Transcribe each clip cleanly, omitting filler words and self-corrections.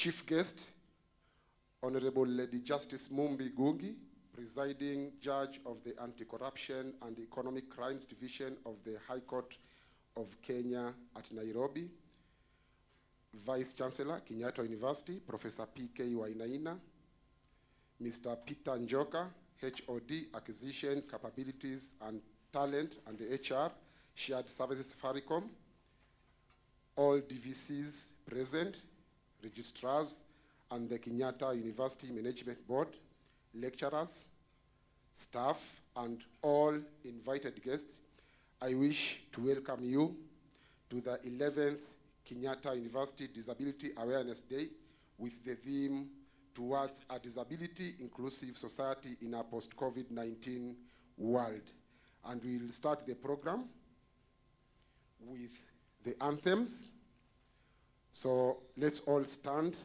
Chief guest, Honorable Lady Justice Mumbi Gungi, Presiding Judge of the Anti-Corruption and Economic Crimes Division of the High Court of Kenya at Nairobi. Vice Chancellor, Kenyatta University, Professor P.K. Wainaina. Mr. Peter Njoka, HOD, Acquisition, Capabilities and Talent and the HR, Shared Services Safaricom. All DVCs present, registrars, and the Kenyatta University Management Board, lecturers, staff, and all invited guests, I wish to welcome you to the 11th Kenyatta University Disability Awareness Day with the theme Towards a Disability Inclusive Society in a Post-COVID-19 World. And we'll start the program with the anthems. So let's all stand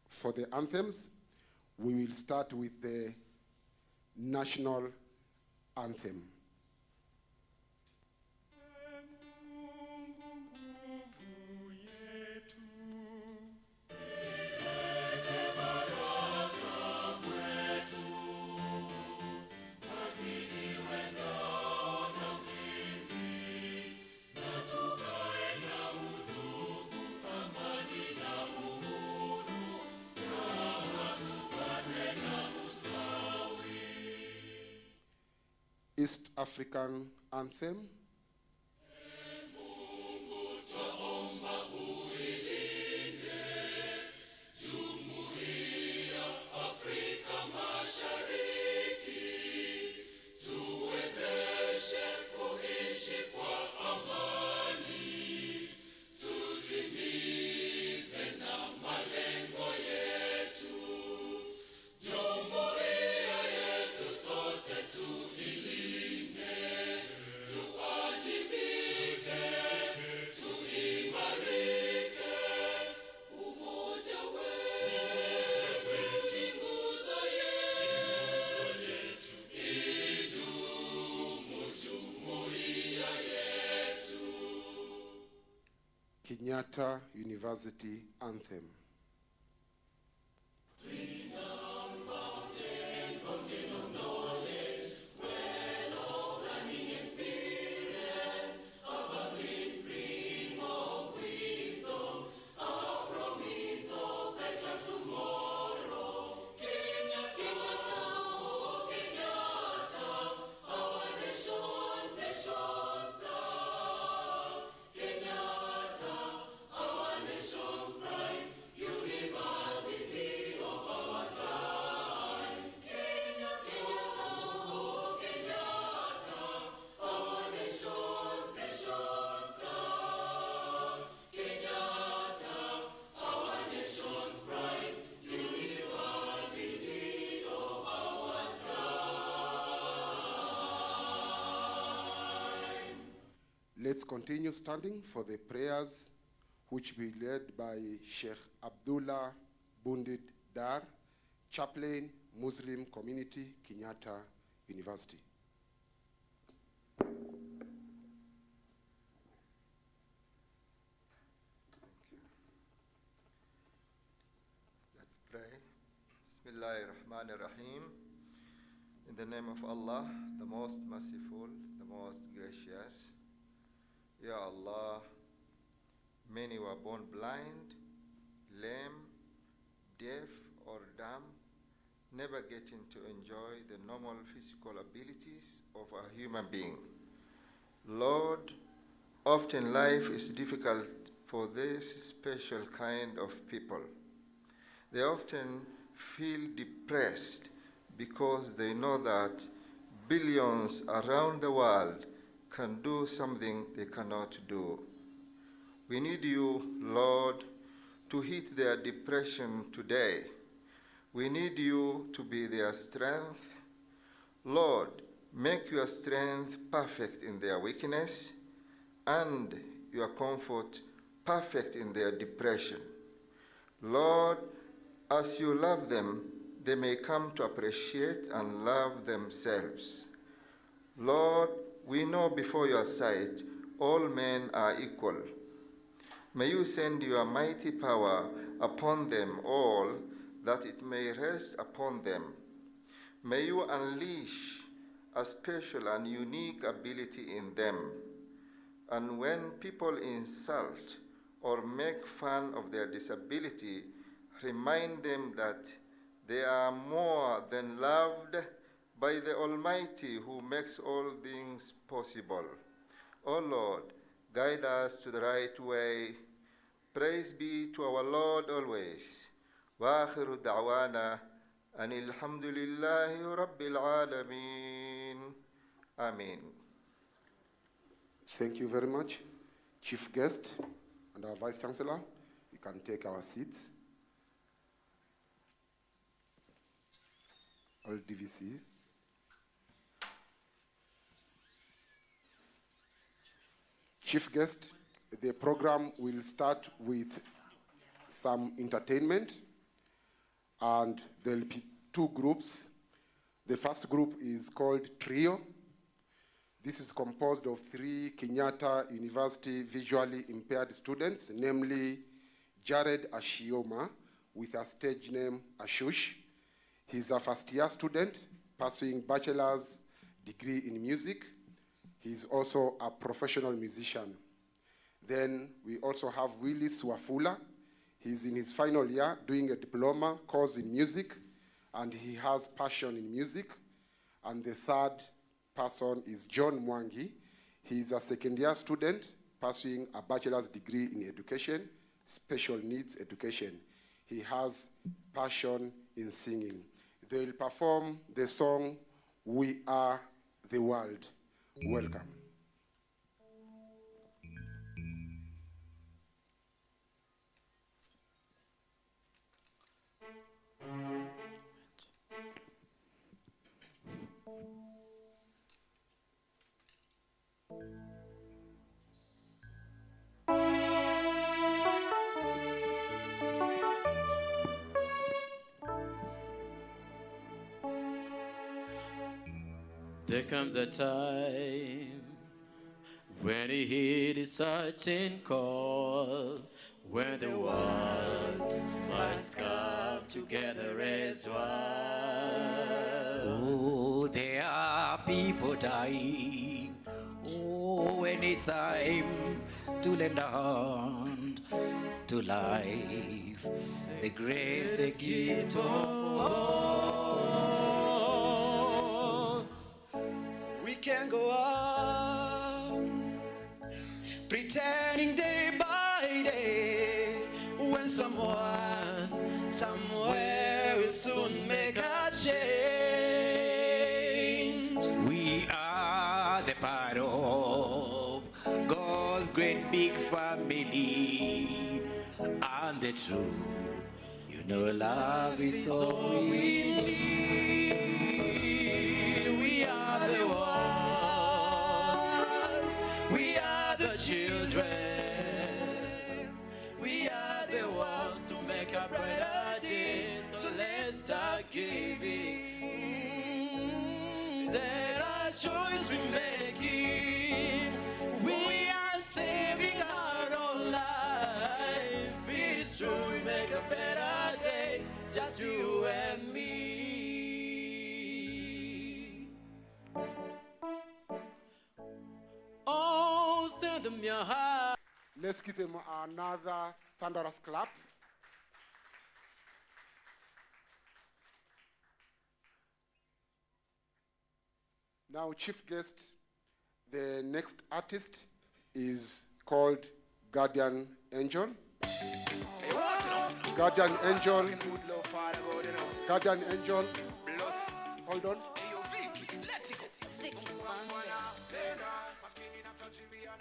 for the anthems. We will start with the national anthem. East African anthem. Kenyatta University anthem. Let's continue standing for the prayers which will be led by Sheikh Abdullah Bundid Dar, Chaplain, Muslim Community, Kenyatta University. Let's pray. Bismillahirrahmanirrahim. In the name of Allah, the most merciful, the most gracious. Ya Allah, many were born blind, lame, deaf, or dumb, never getting to enjoy the normal physical abilities of a human being. Lord, often life is difficult for this special kind of people. They often feel depressed because they know that billions around the world can do something they cannot do. We need you, Lord, to hit their depression today. We need you to be their strength. Lord, make your strength perfect in their weakness and your comfort perfect in their depression. Lord, as you love them, they may come to appreciate and love themselves. Lord, we know before your sight all men are equal. May you send your mighty power upon them all, that it may rest upon them. May you unleash a special and unique ability in them. And when people insult or make fun of their disability, remind them that they are more than loved by the Almighty who makes all things possible. O Lord, guide us to the right way. Praise be to our Lord always. وآخر دعوانا أن الحمد لله رب العالمين. Amen. Thank you very much. Chief guest and our Vice Chancellor, we can take our seats. All DVC. Chief guest, the program will start with some entertainment, and there'll be two groups. The first group is called Trio. This is composed of 3 Kenyatta University visually impaired students, namely Jared Ashioma, with a stage name Ashush. He's a first-year student pursuing bachelor's degree in music. He's also a professional musician. Then we also have Willis Wafula. He's in his final year doing a diploma course in music, and he has passion in music. And the third person is John Mwangi. He's a second-year student pursuing a bachelor's degree in education, special needs education. He has passion in singing. They'll perform the song, We Are the World. Welcome. There comes a time when he heard his certain call, when the world must come together as one. Oh, there are people dying. Oh, when it's time to lend a hand to life, the grace, the gift of all. We can go on pretending day by day, when someone somewhere will soon make a change. We are the part of God's great big family, and the truth, you know, love is all we need. We are the world, we are the children, we are the ones to make a brighter day. So let's start giving. There are choices we making. We are saving our own life. It is true, we make a better day, just you and me. Oh, send them your heart. Let's give them another thunderous clap. Now, chief guest, the next artist is called Guardian Angel. Guardian Angel. Guardian Angel. Hold on.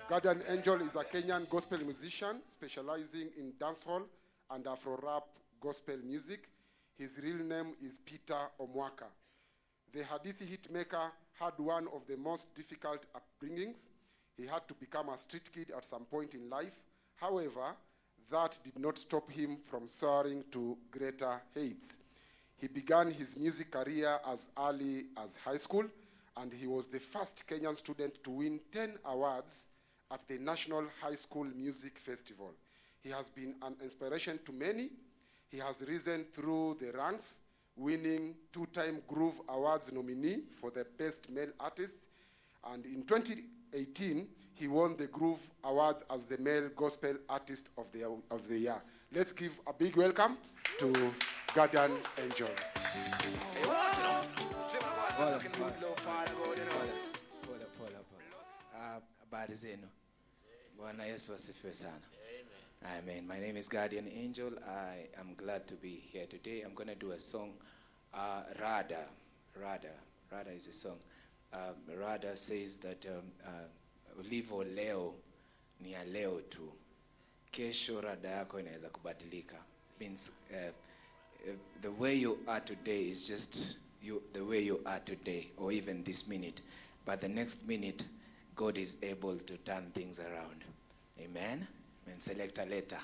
Guardian Angel is a Kenyan gospel musician specializing in dancehall and Afro-rap gospel music. His real name is Peter Omwaka. The Hadithi hitmaker had one of the most difficult upbringings. He had to become a street kid at some point in life. However, that did not stop him from soaring to greater heights. He began his music career as early as high school, and he was the first Kenyan student to win 10 awards at the National High School Music Festival. He has been an inspiration to many, He has risen through the ranks, winning 2-time Groove Awards nominee for the Best Male Artist. And in 2018, he won the Groove Awards as the Male Gospel Artist of the Year. Let's give a big welcome to Guardian Angel. Habari zenu. Bwana Yesu asifiwe sana. Amen. My name is Guardian Angel. I am glad to be here today. I'm going to do a song, Rada. Rada is a song. Rada says that ulivo leo ni ya leo tu. Kesho rada yako inaweza kubadilika. Means the way you are today is just the way you are today, or even this minute. But the next minute, God is able to turn things around. Amen. And select a letter.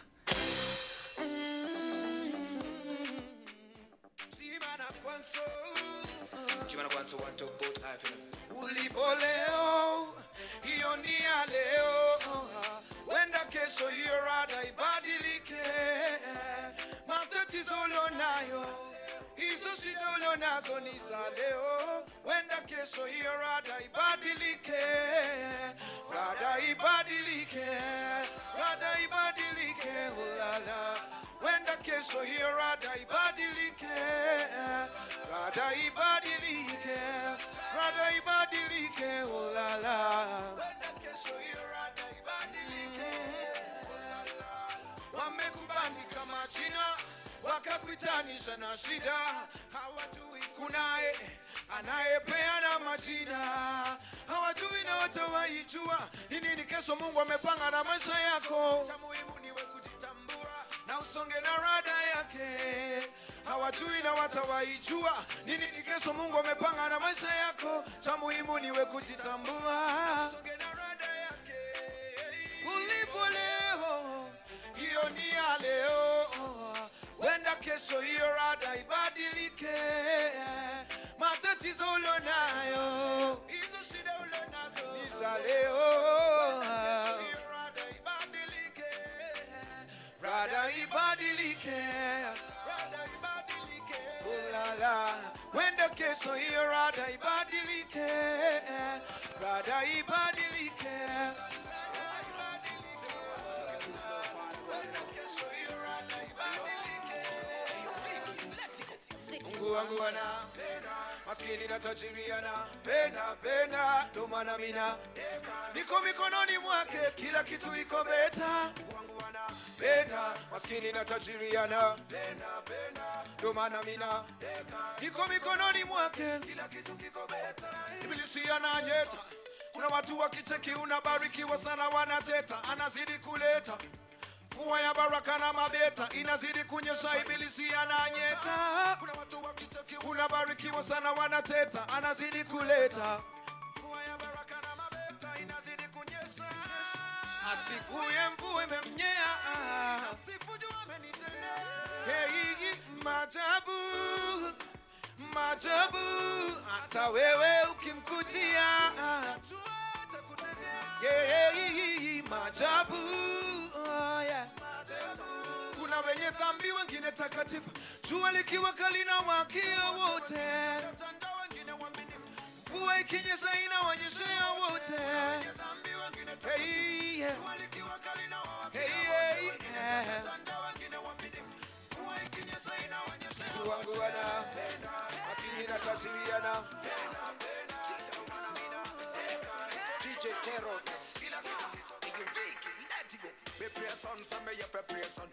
Ulipoleo hiyo ni ya leo, wenda kesho hiyo rada ibadilike. Matatizo ulionayo, hizo shida ulionazo ni za leo, wenda kesho hiyo rada ibadilike. Rada ibadilike, rada ibadilike, ulala. Wenda kesho hiyo rada ibadilike. Rada ibadilike, rada ibadilike, ulala. Wenda kesho hiyo rada ibadilike, ulala. Wamekubandika majina, wakakuitanisha na shida. Hawajui kunaye anayepeana majina. Hawajui na watawaijua ni nini kesho Mungu amepanga na maisha yako. Cha muhimu niwe kujitambua na usonge na rada yake. Hawajui na watawaijua ni nini kesho Mungu amepanga na maisha yako. Cha muhimu niwe kujitambua, usonge na rada yake. Ulipo leo hiyo ni ya leo, wenda kesho hiyo rada ibadilike. Matatizo ulionayo, hizo shida ulionazo ni za leo. Rada ibadilike, rada ibadilike, rada ibadilike, ulala. Wenda kesho hiyo rada ibadilike. Rada ibadilike, wenda kesho hiyo rada ibadilike. Mungu wangu anapenda maskini na tajiri, anapenda, ndo maana mina niko mikononi mwake, kila kitu iko beta. Mungu wangu anapenda maskini na tajiri, anapenda, ndo maana mina niko mikononi mwake, kila kitu kiko beta. Ibilisi ananyeta, kuna watu wakicheki unabarikiwa sana wanateta. Anazidi kuleta mvua ya baraka na mabeta, inazidi kunyesha. Ibilisi ananyeta, kuna watu wakicheki unabarikiwa sana wanateta. Anazidi kuleta mvua ya baraka na mabeta, inazidi kunyesha. Asifuye mvua imemnyea, asifu juu amenitendea. Hey, maajabu, maajabu, hata wewe ukimkujia hey, maajabu, yeah. Kuna wenye dhambi wengine takatifu, jua likiwa kali na wakia wote. Mvua ikinyesha inawanyeshea wote. Hey, yeah. Hey, yeah. Mungu wangu anapenda maskini na tajiri, anapenda. DJ Terrors, me pray son, say me have a pray son.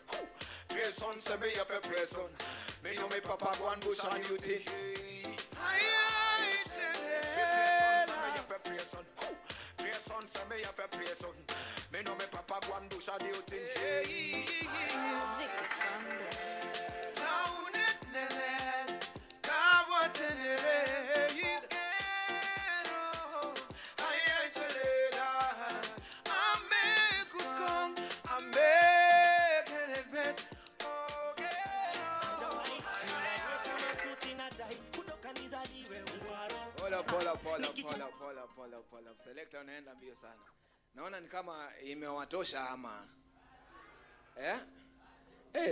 Pray son, say me have a pray son. Me know me papa go and bush on duty. Pray son, say me have a pray son. Me know me papa go and bush on duty. Pola. Selector unaenda mbio sana. Naona ni kama imewatosha ama.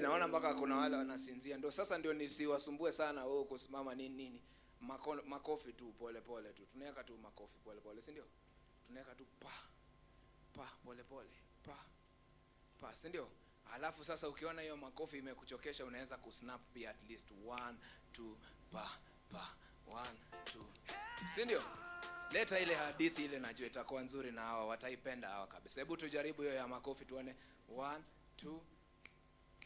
naona mpaka kuna wale wanasinzia. Ndio sasa ndio nisiwasumbue sana kusimama nini. Makofi tu pole pole tu. Tunaweka tu makofi pole pole, si ndio? Tunaweka tu pa pole pole, pa, si ndio? Alafu sasa ukiona hiyo makofi imekuchokesha, unaweza kusnap pia at least 1 2 pa 1 2. Si ndio? Leta ile hadithi ile, najua itakuwa nzuri na hawa wataipenda hawa kabisa. Hebu tujaribu hiyo ya makofi tuone. 1 2.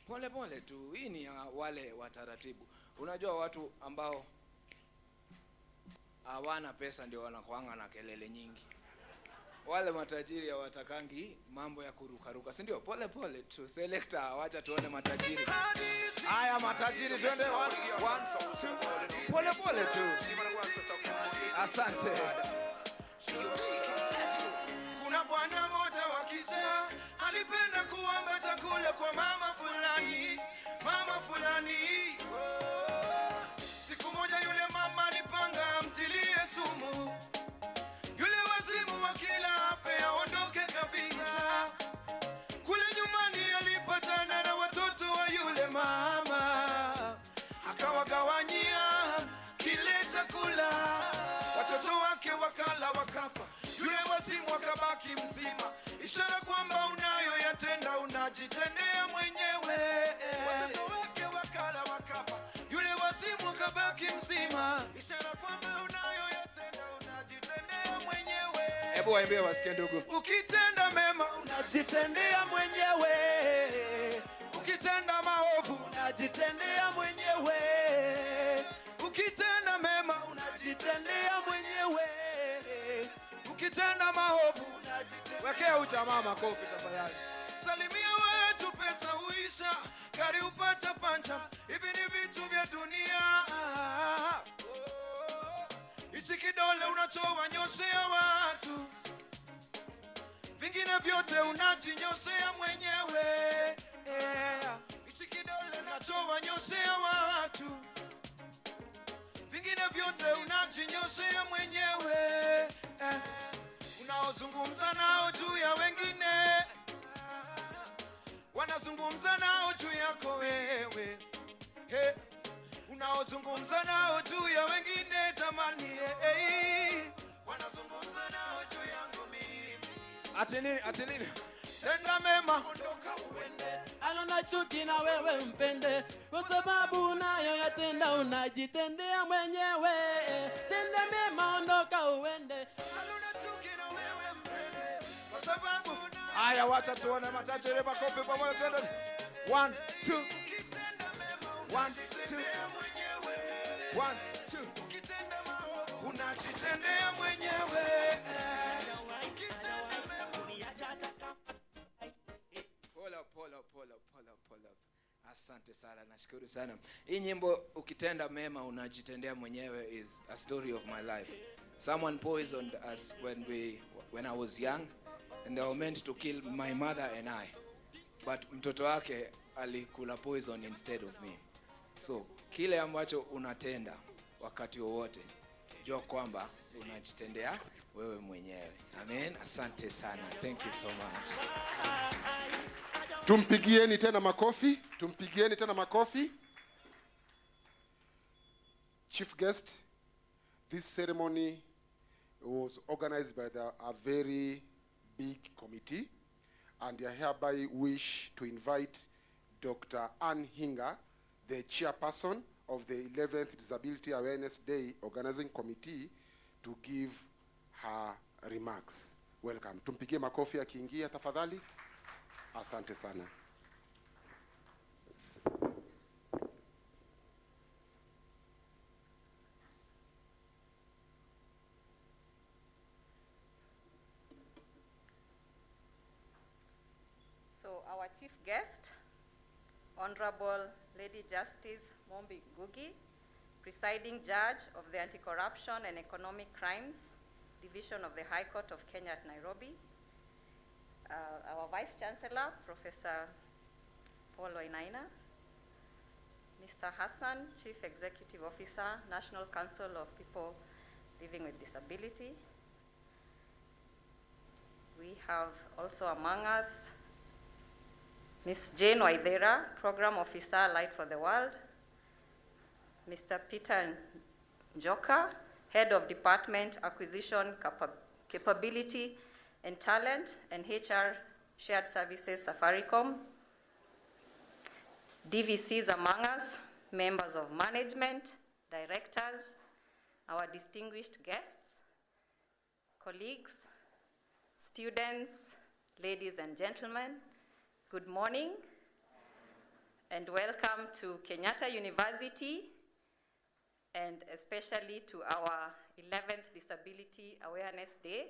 Pole pole tu. Hii ni wale wa taratibu. Unajua watu ambao hawana pesa ndio wanakuanga na kelele nyingi. Wale matajiri hawatakangi mambo ya kurukaruka, si ndio? Pole pole tu. Selector, wacha tuone matajiri. Haya matajiri, twende 1 2. Pole pole tu. Asante. Kuna bwana mmoja wa Kicha alipenda kuomba chakula kwa mama fulani. Siku moja yule mama alipanga amtilie sumu. Yule wazimu wa kila afe aondoke kabisa. Kule nyumbani alipatana na watoto wa yule mama, akawagawanyia kile chakula. Watoto wake wakala wakafa, yule wazimu akabaki mzima. Ishara kwamba unayoyatenda unajitendea mwenyewe. Watoto wake wakala wakafa, yule wazimu akabaki mzima. Ishara kwamba unayoyatenda unajitendea mwenyewe. Hebu waambie wasikie ndugu. Ukitenda mema unajitendea mwenyewe. Ukitenda maovu unajitendea mwenyewe. Ukitenda mema unajitendea mwenyewe. Ukitenda maovu unajitendea. Wekea ujamaa makofi tafadhali. Salimia watu pesa huisha, gari upata pancha. Hivi ni vitu vya dunia. Hichi kidole unachowanyoshea watu, vingine vyote unajinyoshea mwenyewe. Hichi kidole unachowanyoshea watu, vingine vyote unajinyoshea mwenyewe. Unaozungumza nao juu ya wengine, wanazungumza nao juu yako wewe. Unaozungumza nao juu ya wengine jamani, wanazungumza nao juu yangu mimi. Ati nini? Tenda mema ondoka uende. Alona chuki na wewe mpende, kwa sababu unayoyatenda unajitendea mwenyewe. Tenda mema ondoka uende. Alona chuki na wewe mpende, kwa sababu Haya, wacha tuone matajiri makofi pamoja, twende. 1 2. 1 2. 1 2. ukitenda maovu unajitendea mwenyewe. Pole. Asante sana, nashukuru sana. Hii nyimbo ukitenda mema unajitendea mwenyewe is a story of my life. Someone poisoned us when I was young, and they were meant to kill my mother and I. But mtoto wake alikula poison instead of me. So kile ambacho unatenda wakati wowote, jua kwamba unajitendea wewe mwenyewe. Amen. Asante sana. Thank you so much. Tumpigieni tena makofi. Chief guest, this ceremony was organized by a very big committee, and I hereby wish to invite Dr. Ann Hinga, the chairperson of the 11th Disability Awareness Day Organizing Committee, to give her remarks. Welcome. Tumpigie makofi akiingia tafadhali. Asante sana. So our chief guest, Honorable Lady Justice Mombi Ngugi, presiding judge of the Anti-Corruption and Economic Crimes Division of the High Court of Kenya at Nairobi, our Vice Chancellor, Professor Paul Wainaina, Mr. Hassan, Chief Executive Officer, National Council of People Living with Disability. We have also among us Ms. Jane Waithera, Program Officer, Light for the World. Mr. Peter Njoka, Head of Department, Acquisition, Capability and Talent, and HR Shared Services, Safaricom. DVCs among us, members of management, directors, our distinguished guests, colleagues, students, ladies and gentlemen, good morning, and welcome to Kenyatta University, and especially to our 11th Disability Awareness Day.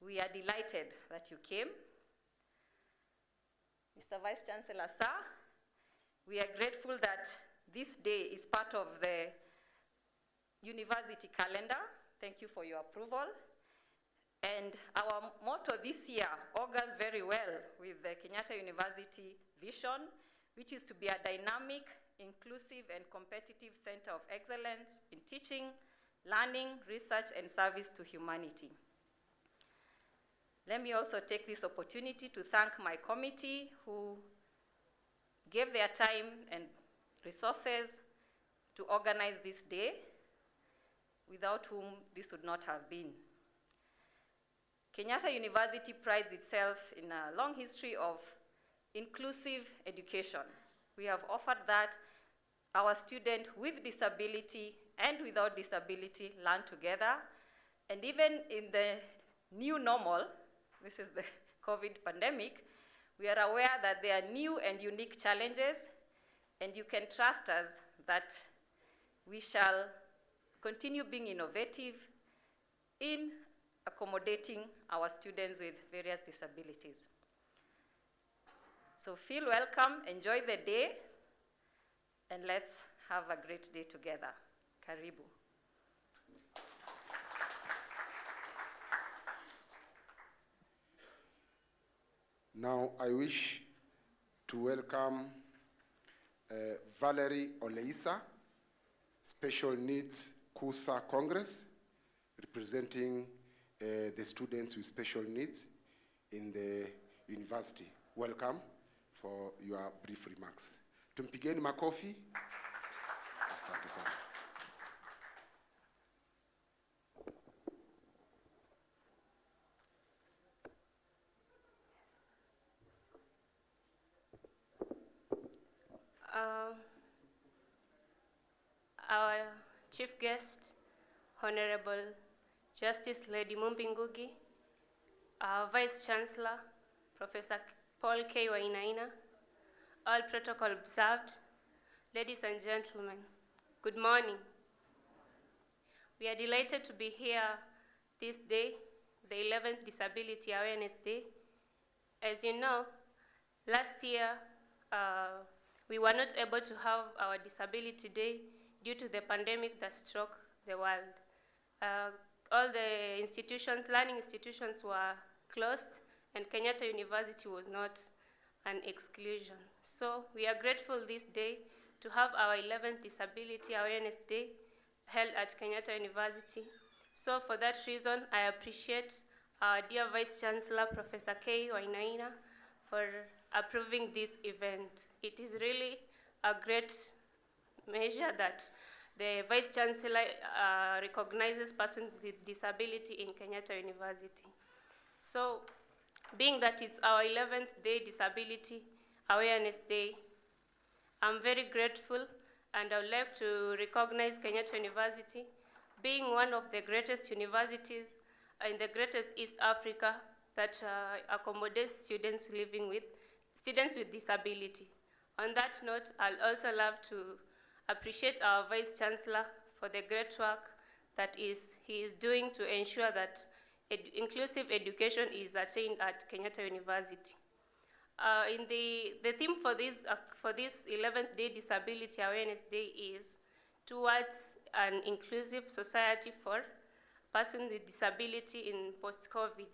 We are delighted that you came. Mr. Vice Chancellor, sir, we are grateful that this day is part of the university calendar. Thank you for your approval. And our motto this year augurs very well with the Kenyatta University vision, which is to be a dynamic, inclusive, and competitive center of excellence in teaching, learning, research, and service to humanity. Let me also take this opportunity to thank my committee who gave their time and resources to organize this day, without whom this would not have been. Kenyatta University prides itself in a long history of inclusive education. We have offered that our students with disability and without disability learn together. And even in the new normal, this is the COVID pandemic, we are aware that there are new and unique challenges, and you can trust us that we shall continue being innovative in accommodating our students with various disabilities. So feel welcome, enjoy the day, and let's have a great day together. Karibu. Now I wish to welcome Valerie Oleisa, Special Needs KUSA Congress, representing the students with special needs in the university. Welcome for your brief remarks. Tumpigeni makofi. Asante sana. Our chief guest, Honorable Justice Lady Mumbi Ngugi, our Vice Chancellor, Professor Paul K. Wainaina, all protocol observed, ladies and gentlemen, good morning. We are delighted to be here this day, the 11th Disability Awareness Day. As you know, last year, we were not able to have our Disability Day due to the pandemic that struck the world. All the institutions, learning institutions were closed, and Kenyatta University was not an exclusion. So we are grateful this day to have our 11th Disability Awareness Day held at Kenyatta University. So for that reason, I appreciate our dear Vice Chancellor, Professor K. Wainaina, for approving this event. It is really a great measure that the Vice Chancellor recognizes persons with disability in Kenyatta University. So, being that it's our 11th day Disability Awareness Day, I'm very grateful, and I would like to recognize Kenyatta University being one of the greatest universities in the greatest East Africa that accommodates students with disability. On that note, I'll also love to appreciate our Vice Chancellor for the great work that he is doing to ensure that inclusive education is attained at Kenyatta University. The theme for this 11th Day Disability Awareness Day is towards an inclusive society for persons with disability in post-COVID.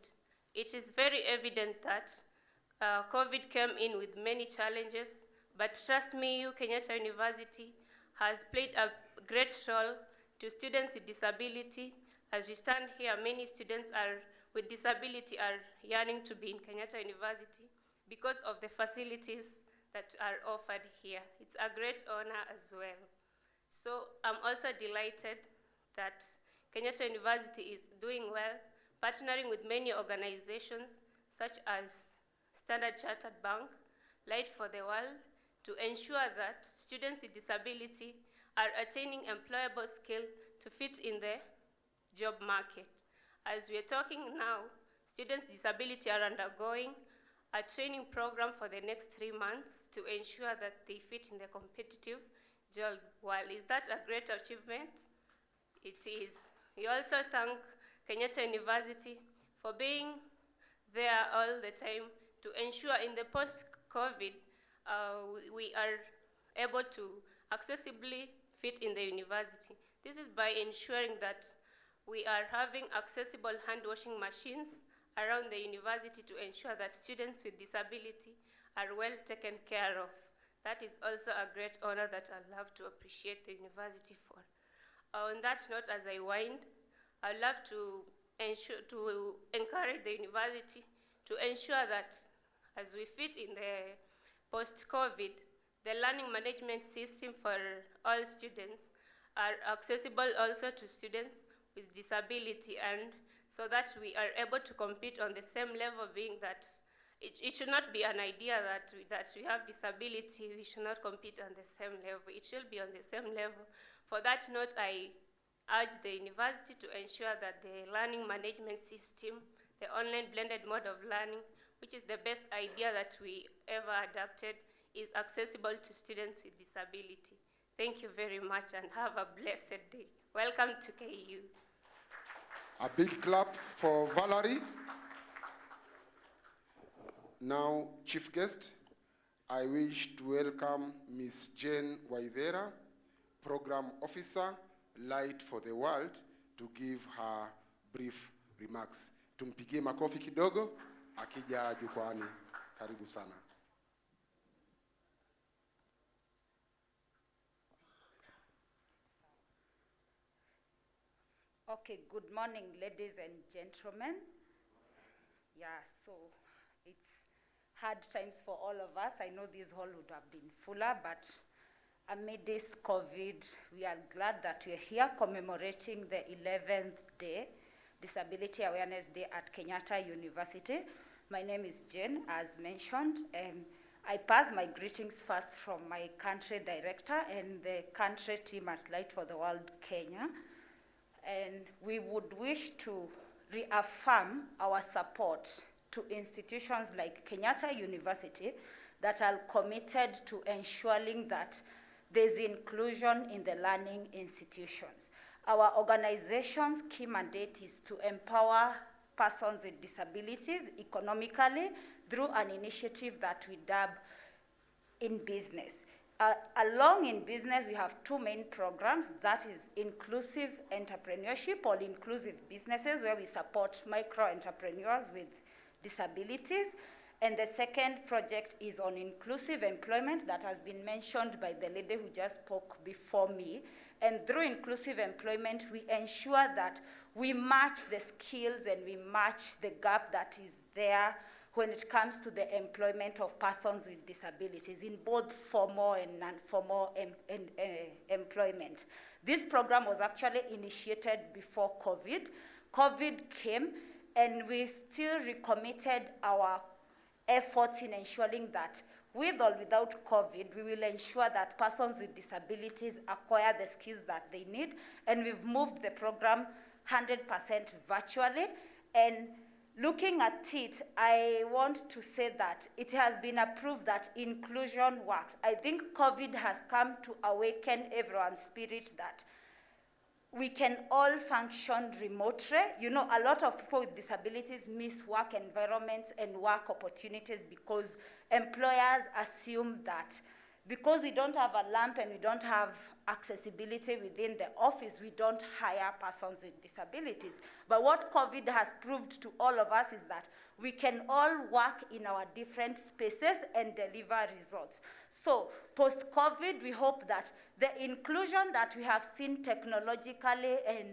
It is very evident that COVID came in with many challenges, but trust me, Kenyatta University has played a great role to students with disability. As we stand here, many students with disability are yearning to be in Kenyatta University because of the facilities that are offered here. It's a great honor as well. So I'm also delighted that Kenyatta University is doing well, partnering with many organizations such as Standard Chartered Bank, Light for the World, to ensure that students with disability are attaining employable skill to fit in the job market. As we're talking now, students with disability are undergoing a training program for the next 3 months to ensure that they fit in the competitive job world. Is that a great achievement? It is. We also thank Kenyatta University for being there all the time to ensure in the post-COVID we are able to accessibly fit in the university. This is by ensuring that we are having accessible hand washing machines around the university to ensure that students with disability are well taken care of. That is also a great honor that I love to appreciate the university for. On that note, as I wind, I'd love to encourage the university to ensure that as we fit in the post-COVID, the learning management system for all students are accessible also to students with disability, and so that we are able to compete on the same level, being that it should not be an idea that we have disability, we should not compete on the same level. It should be on the same level. For that note, I urge the university to ensure that the learning management system, the online blended mode of learning, which is the best idea that we ever adopted, is accessible to students with disability. Thank you very much and have a blessed day. Welcome to KU. A big clap for Valerie. Now, Chief Guest, I wish to welcome Ms. Jane Waithera, Program Officer, Light for the World, to give her brief remarks. Tumpigie makofi kidogo, akija jukwani. Karibu sana. Okay, good morning, ladies and gentlemen. Yeah, so it's hard times for all of us. I know this hall would have been fuller, but amid this COVID, we are glad that we're here commemorating the 11th day, Disability Awareness Day at Kenyatta University. My name is Jane, as mentioned, and I pass my greetings first from my country director and the country team at Light for the World, Kenya. And we would wish to reaffirm our support to institutions like Kenyatta University that are committed to ensuring that there's inclusion in the learning institutions. Our organization's key mandate is to empower persons with disabilities economically through an initiative that we dub in business. Along in business, we have two main programs, that is inclusive entrepreneurship or inclusive businesses, where we support micro entrepreneurs with disabilities. And the second project is on inclusive employment that has been mentioned by the lady who just spoke before me. And through inclusive employment, we ensure that we match the skills and we match the gap that is there when it comes to the employment of persons with disabilities in both formal and non-formal employment. This program was actually initiated before COVID. COVID came, and we still recommitted our efforts in ensuring that with or without COVID, we will ensure that persons with disabilities acquire the skills that they need, and we've moved the program 100% virtually. And looking at it, I want to say that it has been approved that inclusion works. I think COVID has come to awaken everyone's spirit that we can all function remotely. You know, a lot of people with disabilities miss work environments and work opportunities because employers assume that because we don't have a lamp and we don't have accessibility within the office, we don't hire persons with disabilities. But what COVID has proved to all of us is that we can all work in our different spaces and deliver results. So post-COVID, we hope that the inclusion that we have seen technologically and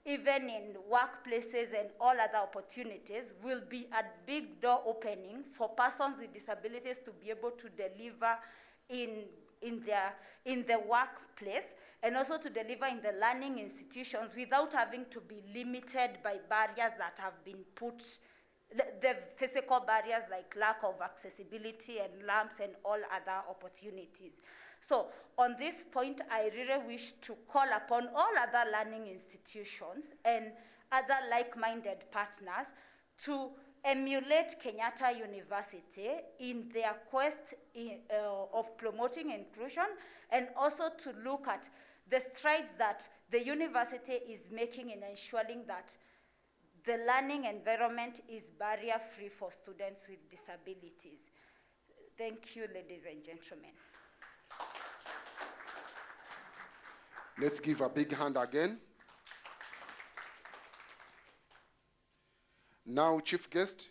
even in workplaces and all other opportunities, will be a big door opening for persons with disabilities to be able to deliver in the workplace, and also to deliver in the learning institutions without having to be limited by barriers that have been put, the physical barriers like lack of accessibility and lamps and all other opportunities. So on this point, I really wish to call upon all other learning institutions and other like-minded partners to emulate Kenyatta University in their quest of promoting inclusion, and also to look at the strides that the university is making in ensuring that the learning environment is barrier-free for students with disabilities. Thank you, ladies and gentlemen. Let's give a big hand again. Now, Chief Guest,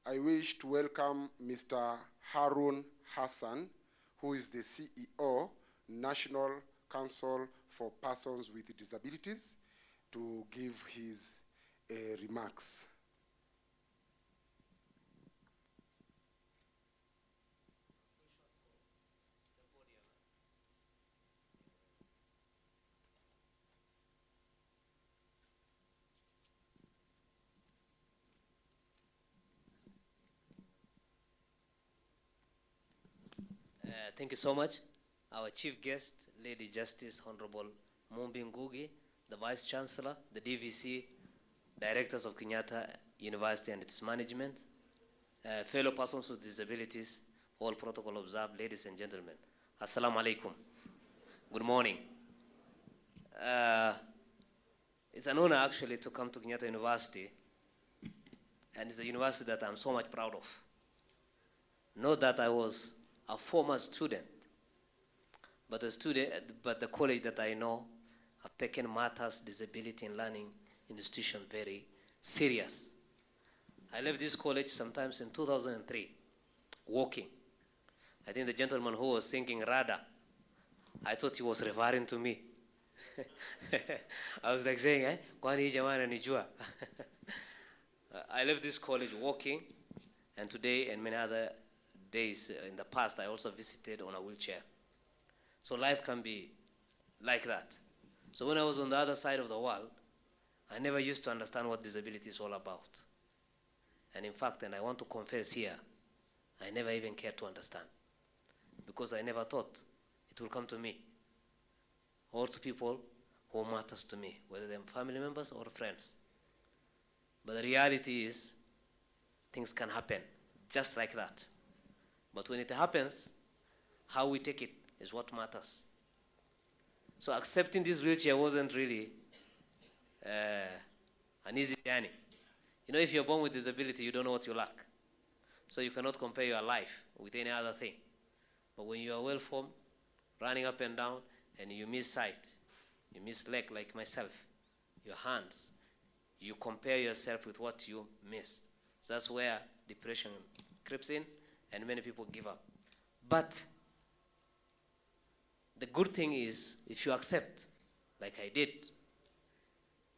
I wish to welcome Mr. Harun Hassan, who is the CEO, National Council for Persons with Disabilities, to give his remarks. Thank you so much. Our chief guest, Lady Justice Honorable Mumbi Ngugi, the Vice Chancellor, the DVC, Directors of Kenyatta University and its management, fellow persons with disabilities, all protocol observed, ladies and gentlemen. Assalamu alaikum. Good morning. It's an honor actually to come to Kenyatta University, and it's a university that I'm so much proud of. Not that I was a former student, but the college that I know have taken matters disability and learning institution very serious. I left this college sometimes in 2003, walking. I think the gentleman who was singing Rada, I thought he was referring to me. I was like saying, kwani hii jamaa ananijua? I left this college walking, and today and many other days in the past, I also visited on a wheelchair. So life can be like that. So when I was on the other side of the world, I never used to understand what disability is all about. And in fact, and I want to confess here, I never even cared to understand, because I never thought it will come to me or to people who matters to me, whether they're family members or friends. But the reality is, things can happen just like that. But when it happens, how we take it is what matters. So accepting this wheelchair wasn't really an easy journey. You know, if you're born with disability, you don't know what you lack. So you cannot compare your life with any other thing. But when you are well-formed, running up and down, and you miss sight, you miss leg like myself, your hands, you compare yourself with what you missed. So that's where depression creeps in, and many people give up. But the good thing is, if you accept, like I did,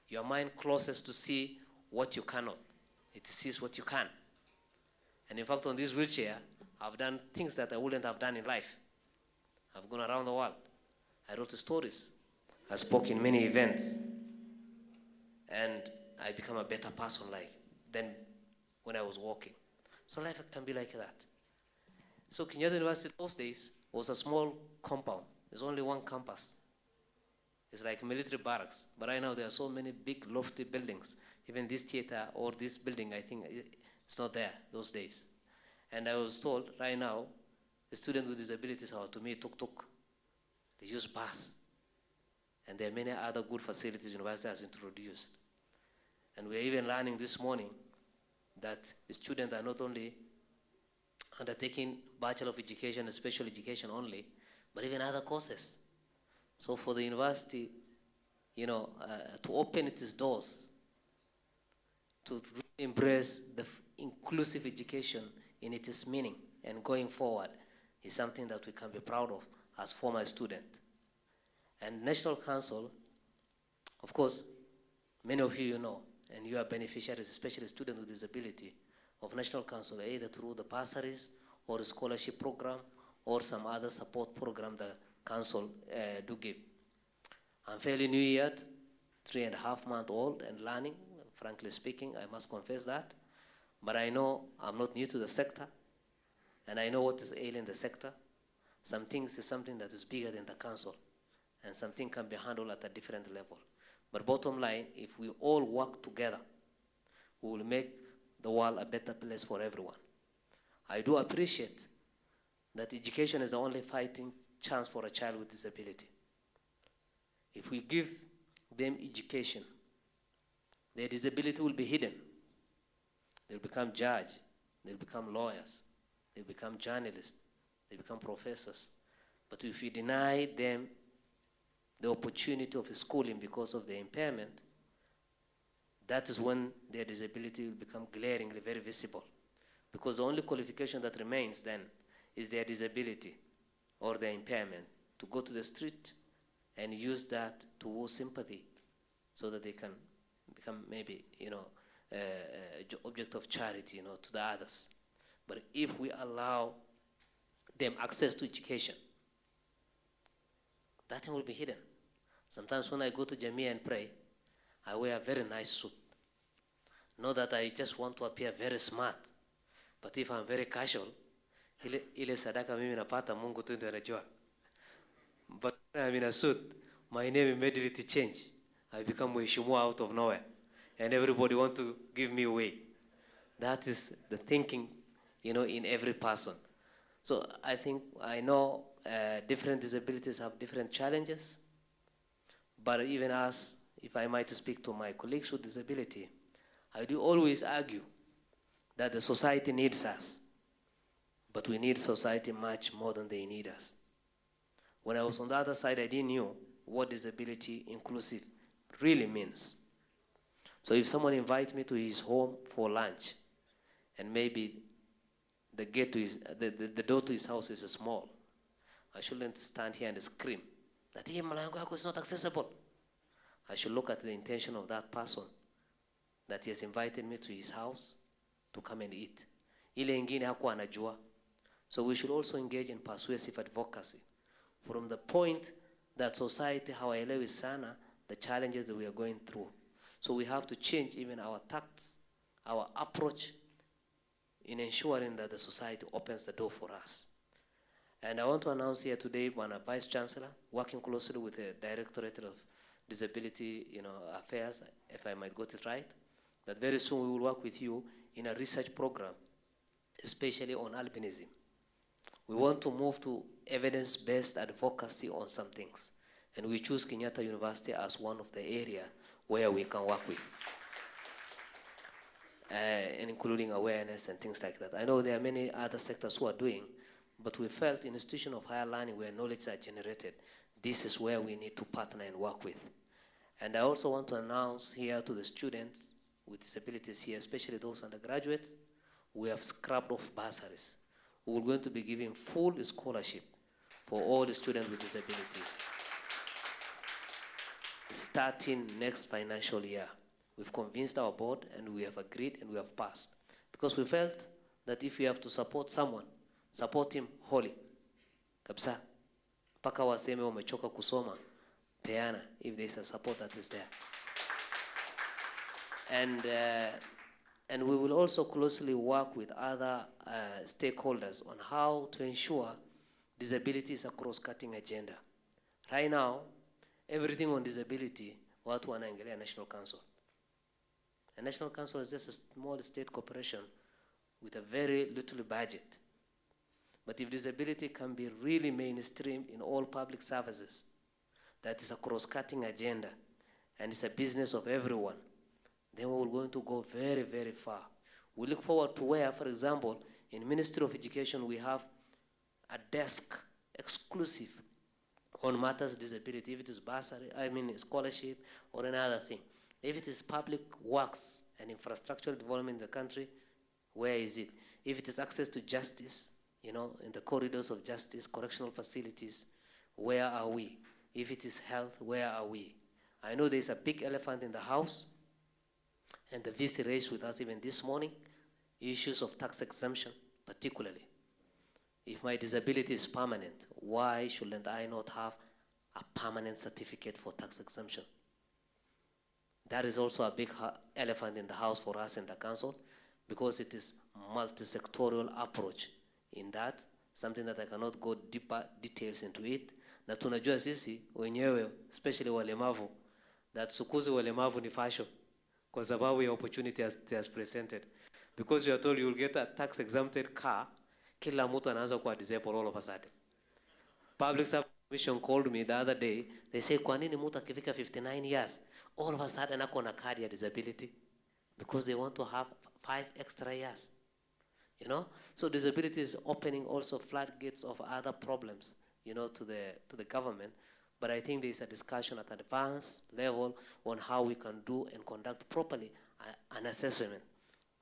your mind closes to see what you cannot. It sees what you can. And in fact, on this wheelchair, I've done things that I wouldn't have done in life. I've gone around the world. I wrote stories. I spoke in many events. And I become a better person than when I was walking. So life can be like that. So Kenyatta University those days was a small compound. There's only one campus. It's like military barracks. But right now there are so many big lofty buildings. Even this theater or this building, I think it's not there those days. And I was told right now, the students with disabilities are to me tuk-tuk. They use bus. And there are many other good facilities university has introduced. And we're even learning this morning that the students are not only undertaking Bachelor of Education, special education only, but even other courses. So for the university, to open its doors, to really embrace the inclusive education in its meaning and going forward is something that we can be proud of as former students. And National Council, of course, Many of you know, and you are beneficiaries, especially students with disability, of National Council, either through the bursaries or the scholarship program or some other support program the council do give. I'm fairly new yet, 3.5 months old and learning, frankly speaking, I must confess that. But I know I'm not new to the sector, and I know what is ailing the sector. Some things is something that is bigger than the council, and something can be handled at a different level. But bottom line, if we all work together, we will make the world a better place for everyone. I do appreciate that education is the only fighting chance for a child with disability. If we give them education, their disability will be hidden. They'll become judges, they'll become lawyers, they'll become journalists, they become professors. But if we deny them the opportunity of schooling because of their impairment, that is when their disability will become glaringly very visible. Because the only qualification that remains then is their disability or their impairment, to go to the street and use that to woo sympathy so that they can become maybe, object of charity, to the others. But if we allow them access to education, that thing will be hidden. Sometimes when I go to Jamia and pray, I wear a very nice suit. Not that I just want to appear very smart, but if I'm very casual, ile sadaka mimi napata Mungu tu ndio anajua. But when I'm in a suit, my name immediately change. I become Mheshimiwa out of nowhere, and everybody want to give me away. That is the thinking, in every person. So I know different disabilities have different challenges, but even as, if I might speak to my colleagues with disability, I do always argue that the society needs us, but we need society much more than they need us. When I was on the other side, I didn't know what disability inclusive really means. So if someone invites me to his home for lunch, and maybe the gate to the door to his house is small, I shouldn't stand here and scream that mlango yako is not accessible. I should look at the intention of that person, that he has invited me to his house to come and eat. Ile ingine hakuwa anajua. So we should also engage in persuasive advocacy from the point that society hawaelewi sana the challenges that we are going through. So we have to change even our tactics, our approach in ensuring that the society opens the door for us. And I want to announce here today, Bwana Vice Chancellor, working closely with the Directorate of Disability Affairs, if I might get it right, that very soon we will work with you in a research program, especially on albinism. We want to move to evidence-based advocacy on some things, and we choose Kenyatta University as one of the areas where we can work with, and including awareness and things like that. I know there are many other sectors who are doing, but we felt in institution of higher learning where knowledge are generated, this is where we need to partner and work with. And I also want to announce here to the students with disabilities here, especially those undergraduates, we have scrapped off bursaries. We're going to be giving full scholarship for all the students with disability, starting next financial year. We've convinced our board and we have agreed and we have passed. Because we felt that if we have to support someone, support him wholly. Kabisa. Paka waseme wamechoka kusoma, peana, if there's a support that is there. And we will also closely work with other stakeholders on how to ensure disability is a cross-cutting agenda. Right now, everything on disability, watu wanaangalia National Council. A National Council is just a small state corporation with a very little budget. But if disability can be really mainstream in all public services, that is a cross-cutting agenda, and it's a business of everyone, then we're going to go very, very far. We look forward to where, for example, in Ministry of Education, we have a desk exclusive on matters disability, if it is bursary, scholarship, or another thing. If it is public works and infrastructural development in the country, where is it? If it is access to justice, in the corridors of justice, correctional facilities, where are we? If it is health, where are we? I know there's a big elephant in the house, And the VC raised with us even this morning issues of tax exemption, particularly. If my disability is permanent, why shouldn't I not have a permanent certificate for tax exemption? That is also a big elephant in the house for us in the council, because it is multi-sectorial approach in that, something that I cannot go deeper details into it. Na tunajua sisi wenyewe, especially walemavu, that sukuzi walemavu ni fashion kwa sababu ya opportunity has presented. Because you are told you will get a tax exempted car, kila mtu anaanza kuwa disabled all of a sudden. Public Service Commission called me the other day. They say, kwa nini mtu akifika 59 years, all of a sudden ako na card ya disability? Because they want to have 5 extra years. You know? So disability is opening also floodgates of other problems, you know, to the government. But I think there is a discussion at advanced level on how we can do and conduct properly an assessment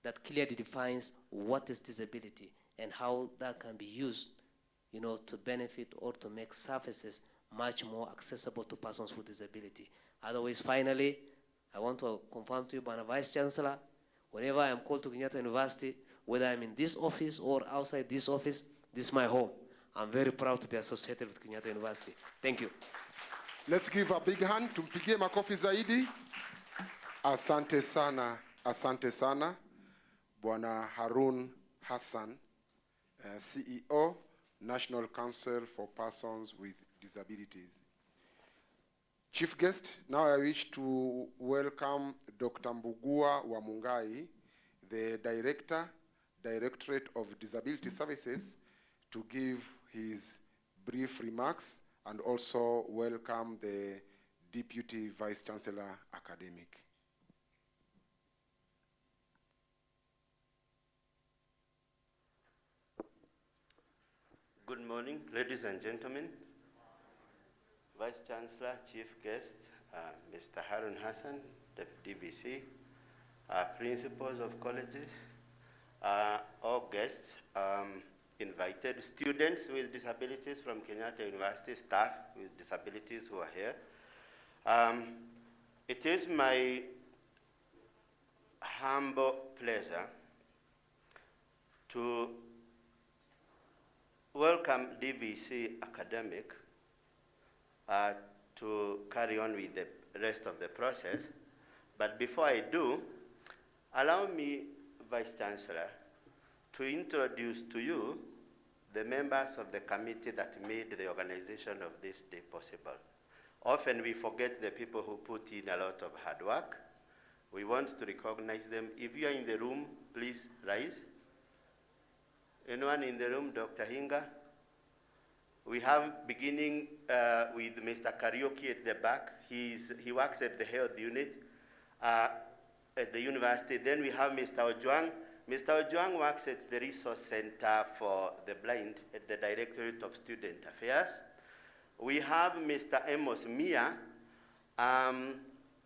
that clearly defines what is disability and how that can be used, you know, to benefit or to make services much more accessible to persons with disability. Otherwise, finally, I want to confirm to you, Bwana Vice Chancellor, whenever I am called to Kenyatta University, whether I'm in this office or outside this office, this is my home. I'm very proud to be associated with Kenyatta University. Thank you. Let's give a big hand. Tumpigie makofi zaidi. Asante sana. Asante sana. Bwana Harun Hassan, CEO, National Council for Persons with Disabilities. Chief guest, now I wish to welcome Dr. Mbugua Wamungai, the Directorate of Disability Services, to give his brief remarks, and also welcome the Deputy Vice Chancellor Academic. Good morning, ladies and gentlemen. Vice Chancellor, Chief Guest, Mr. Harun Hassan, the DVC, principals of colleges, all guests, invited students with disabilities from Kenyatta University, staff with disabilities who are here. It is my humble pleasure to welcome DVC Academic to carry on with the rest of the process. But before I do, allow me, Vice Chancellor, to introduce to you the members of the committee that made the organization of this day possible. Often we forget the people who put in a lot of hard work. We want to recognize them. If you are in the room, please rise. Anyone in the room? Dr. Hinga? We have, beginning with Mr. Karaoke at the back. He works at the health unit at the university. Then we have Mr. Ojwang. Mr. Ojwang works at the Resource Center for the Blind at the Directorate of Student Affairs. We have Mr. Amos Mia. I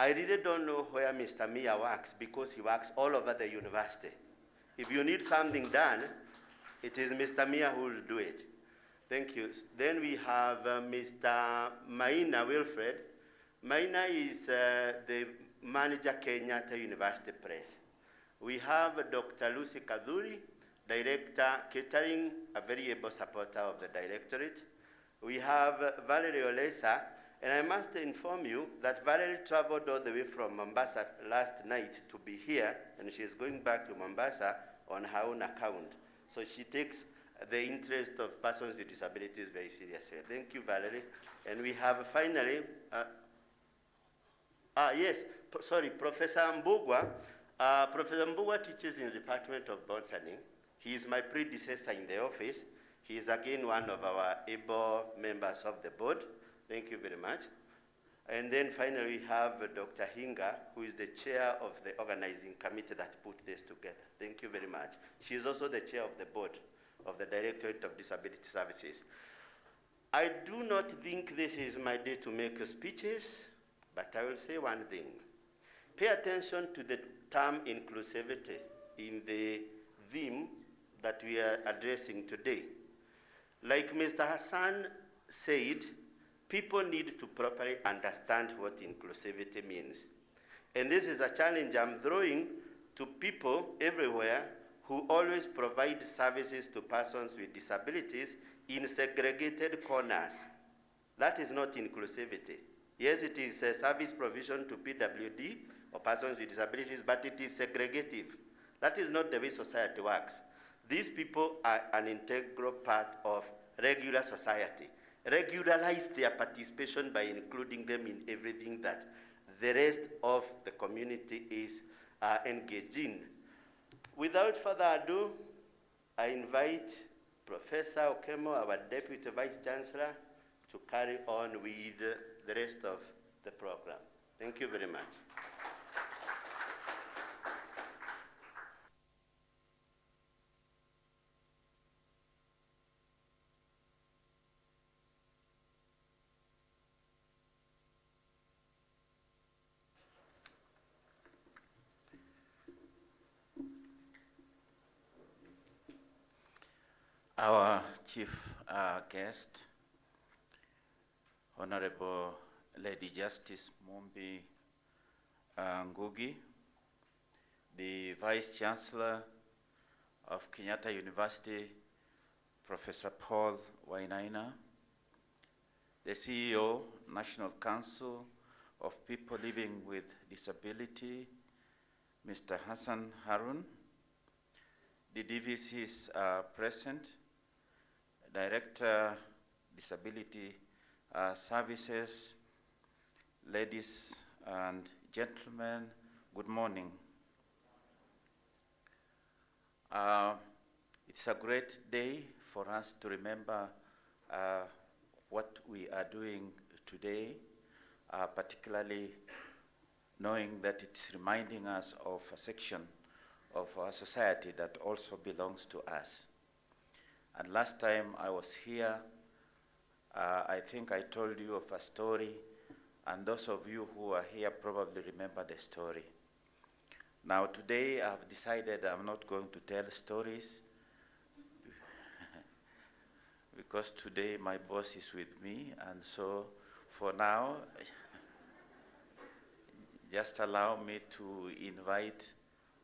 really don't know where Mr. Mia works because he works all over the university. If you need something done, it is Mr. Mia who will do it. Thank you. Then we have Mr. Maina Wilfred. Maina is the manager, Kenyatta University Press. We have Dr. Lucy Kadhuri, Director Catering, a very able supporter of the Directorate. We have Valerie Olesa, and I must inform you that Valerie traveled all the way from Mombasa last night to be here, and she is going back to Mombasa on her own account. So she takes the interest of persons with disabilities very seriously. Thank you, Valerie. And we have finally, Professor Mbugua. Professor Mbugua teaches in the Department of Botany. He is my predecessor in the office. He is again one of our able members of the board. Thank you very much. And then finally we have Dr. Hinga, who is the chair of the organizing committee that put this together. Thank you very much. She is also the chair of the board of the Directorate of Disability Services. I do not think this is my day to make speeches, but I will say one thing. Pay attention to the term inclusivity in the theme that we are addressing today. Like Mr. Hassan said, people need to properly understand what inclusivity means. And this is a challenge I'm throwing to people everywhere who always provide services to persons with disabilities in segregated corners. That is not inclusivity. Yes, it is a service provision to PWD or persons with disabilities, but it is segregative. That is not the way society works. These people are an integral part of regular society. Regularize their participation by including them in everything that the rest of the community is engaged in. Without further ado, I invite Professor Okemo, our Deputy Vice Chancellor, to carry on with the rest of the program. Thank you very much. Our chief guest, Honorable Lady Justice Mumbi Ngugi, the Vice Chancellor of Kenyatta University, Professor Paul Wainaina, the CEO, National Council of People Living with Disability, Mr. Hassan Harun, the DVCs are present, Director, Disability Services, ladies and gentlemen, good morning. It's a great day for us to remember what we are doing today, particularly knowing that it's reminding us of a section of our society that also belongs to us. And last time I was here, I think I told you of a story, and those of you who are here probably remember the story. Now today I've decided I'm not going to tell stories because today my boss is with me, and so for now, just allow me to invite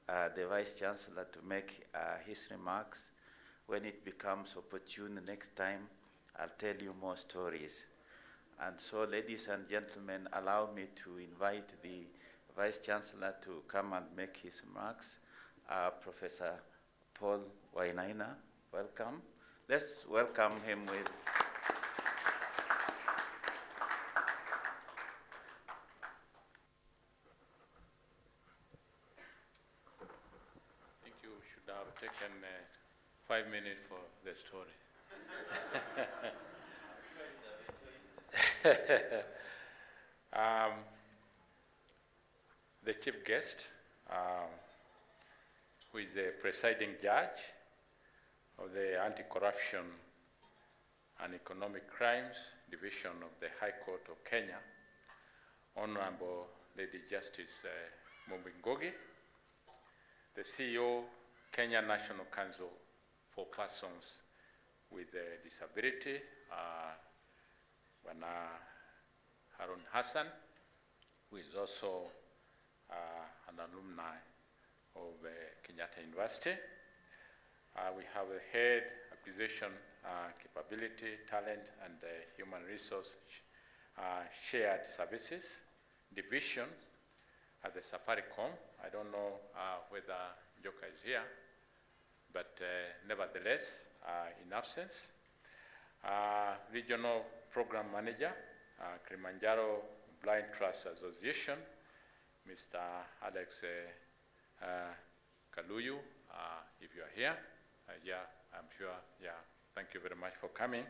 the Vice Chancellor to make his remarks. When it becomes opportune next time, I'll tell you more stories. And so, ladies and gentlemen, allow me to invite the Vice Chancellor to come and make his remarks. Professor Paul Wainaina, welcome. Let's welcome him with... You should have taken 5 minutes for the story. The chief guest, who is the presiding judge of the Anti-Corruption and Economic Crimes Division of the High Court of Kenya, Honorable Lady Justice Mumbi Ngugi, the CEO, Kenya National Council for Persons with Disability, Bwana Harun Hassan, who is also an alumni of Kenyatta University. We have a head acquisition, capability, talent, and human resource shared services division at the Safaricom. I don't know whether Joka is here, but nevertheless, in absence. Regional Program Manager, Kilimanjaro Blind Trust Association, Mr. Alex Kaluyu, if you are here. Yeah, I'm sure, yeah, thank you very much for coming.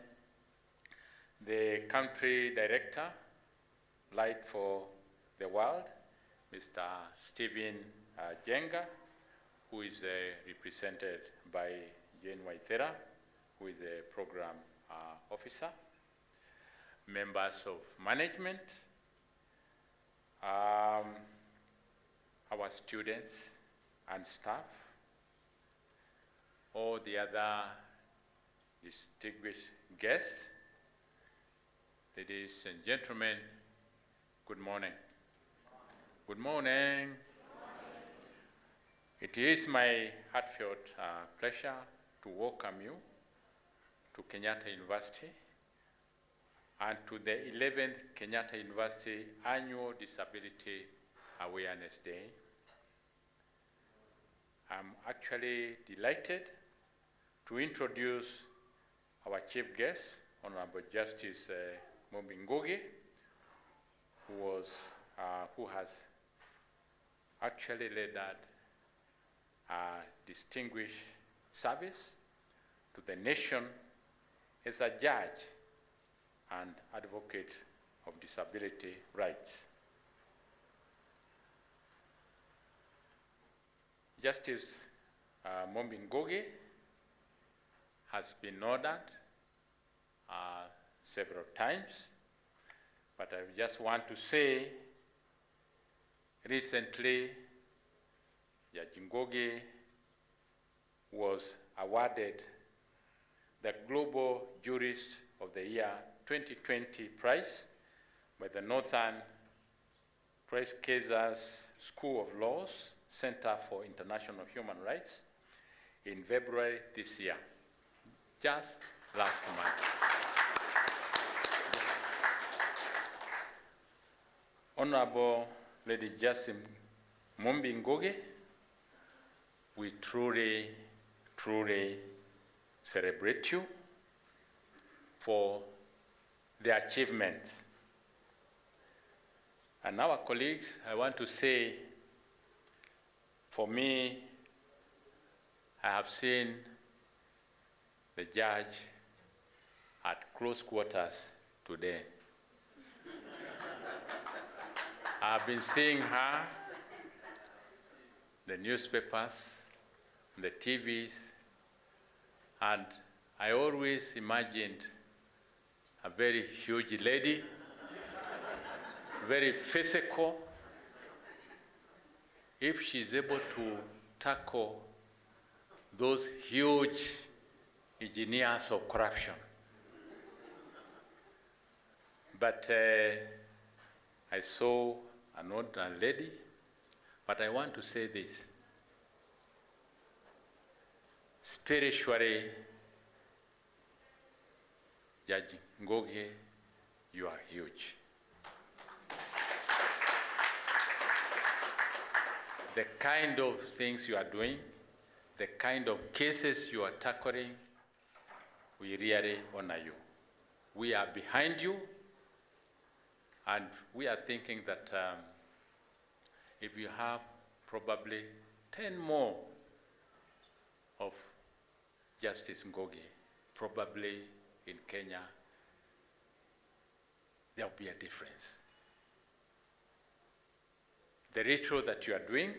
The Country Director, Light for the World, Mr. Stephen Jenga, who is represented by Jane Waithera, who is a Program Officer. Members of management, our students and staff, all the other distinguished guests, ladies and gentlemen, good morning. Good morning. It is my heartfelt pleasure to welcome you to Kenyatta University and to the 11th Kenyatta University Annual Disability Awareness Day. I'm actually delighted to introduce our chief guest, Honorable Justice Mombi Ngugi, who has actually led that distinguished service to the nation as a judge and advocate of disability rights. Justice Mombi Ngugi has been ordered several times, but I just want to say recently Judge Ngugi was awarded the Global Jurist of the Year 2020 prize by the Northern Press-Kaiser's School of Law's Center for International Human Rights in February this year, just last month. Honorable Lady Justice Mombi Ngugi, we truly, truly celebrate you for the achievements. And our colleagues, I want to say, for me, I have seen the judge at close quarters today. I've been seeing her, the newspapers, the TVs, and I always imagined a very huge lady, very physical. If she's able to tackle those huge engineers of corruption. But I saw an older lady, but I want to say this. Spiritually, Judge Ngugi, you are huge. The kind of things you are doing, the kind of cases you are tackling, we really honor you. We are behind you, and we are thinking that if you have probably 10 more of Justice Ngugi, probably in Kenya, there will be a difference. The ritual that you are doing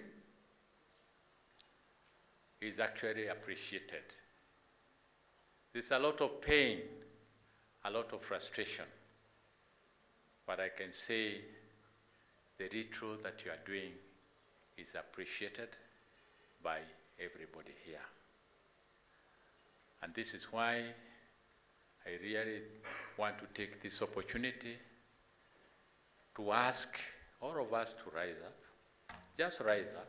is actually appreciated. There's a lot of pain, a lot of frustration, but I can say the ritual that you are doing is appreciated by everybody here. And this is why I really want to take this opportunity to ask all of us to rise up. Just rise up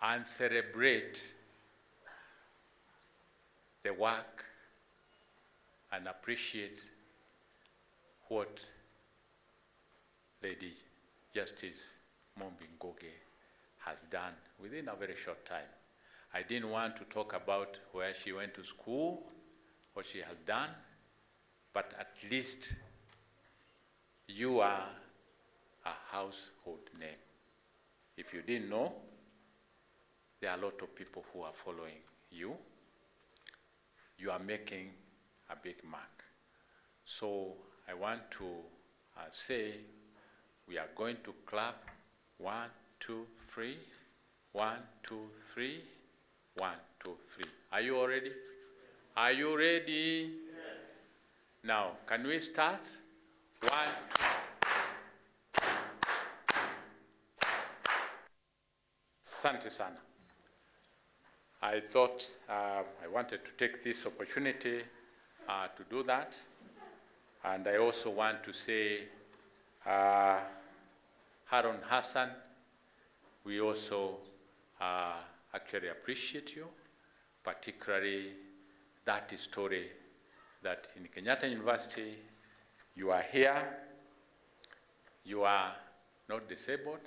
and celebrate the work and appreciate what Lady Justice Mombi Ngugi has done within a very short time. I didn't want to talk about where she went to school, what she has done, but at least you are a household name. If you didn't know, there are a lot of people who are following you. You are making a big mark. So I want to say we are going to clap 1, 2, 3, 1, 2, 3, 1, 2, 3. Are you all ready? Are you ready? Yes. Now, can we start? 1, 2. Asante sana. I thought I wanted to take this opportunity to do that. And I also want to say, Harun Hassan, we also actually appreciate you, particularly that story that in Kenyatta University, you are here, you are not disabled,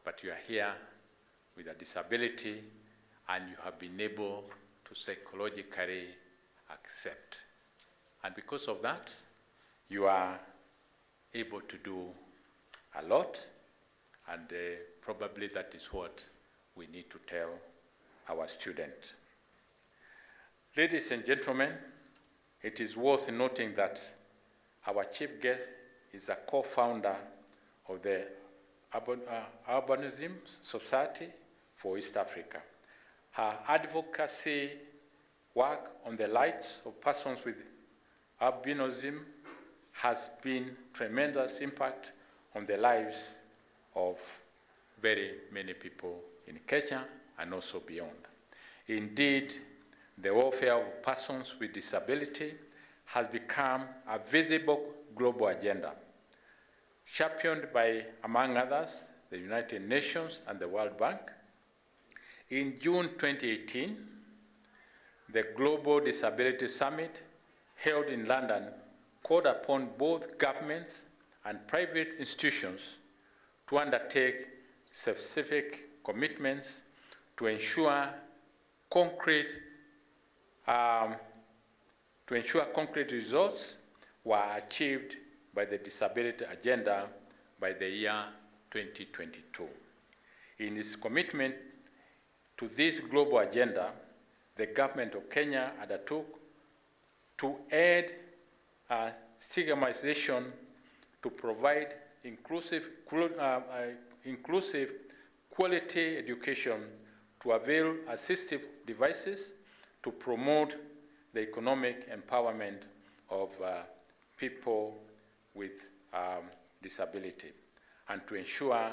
but you are here with a disability, and you have been able to psychologically accept. And because of that, you are able to do a lot, and probably that is what we need to tell our students. Ladies and gentlemen, it is worth noting that our chief guest is a co-founder of the Urbanism Society for East Africa. Her advocacy work on the rights of persons with albinism has been tremendous impact on the lives of very many people in Kenya and also beyond. Indeed, the welfare of persons with disability has become a visible global agenda, championed by, among others, the United Nations and the World Bank. In June 2018, the Global Disability Summit held in London called upon both governments and private institutions to undertake specific commitments to ensure concrete results were achieved by the disability agenda by the year 2022. In its commitment to this global agenda, the government of Kenya undertook to aid stigmatization, to provide inclusive quality education, to avail assistive devices, to promote the economic empowerment of people with disability, and to ensure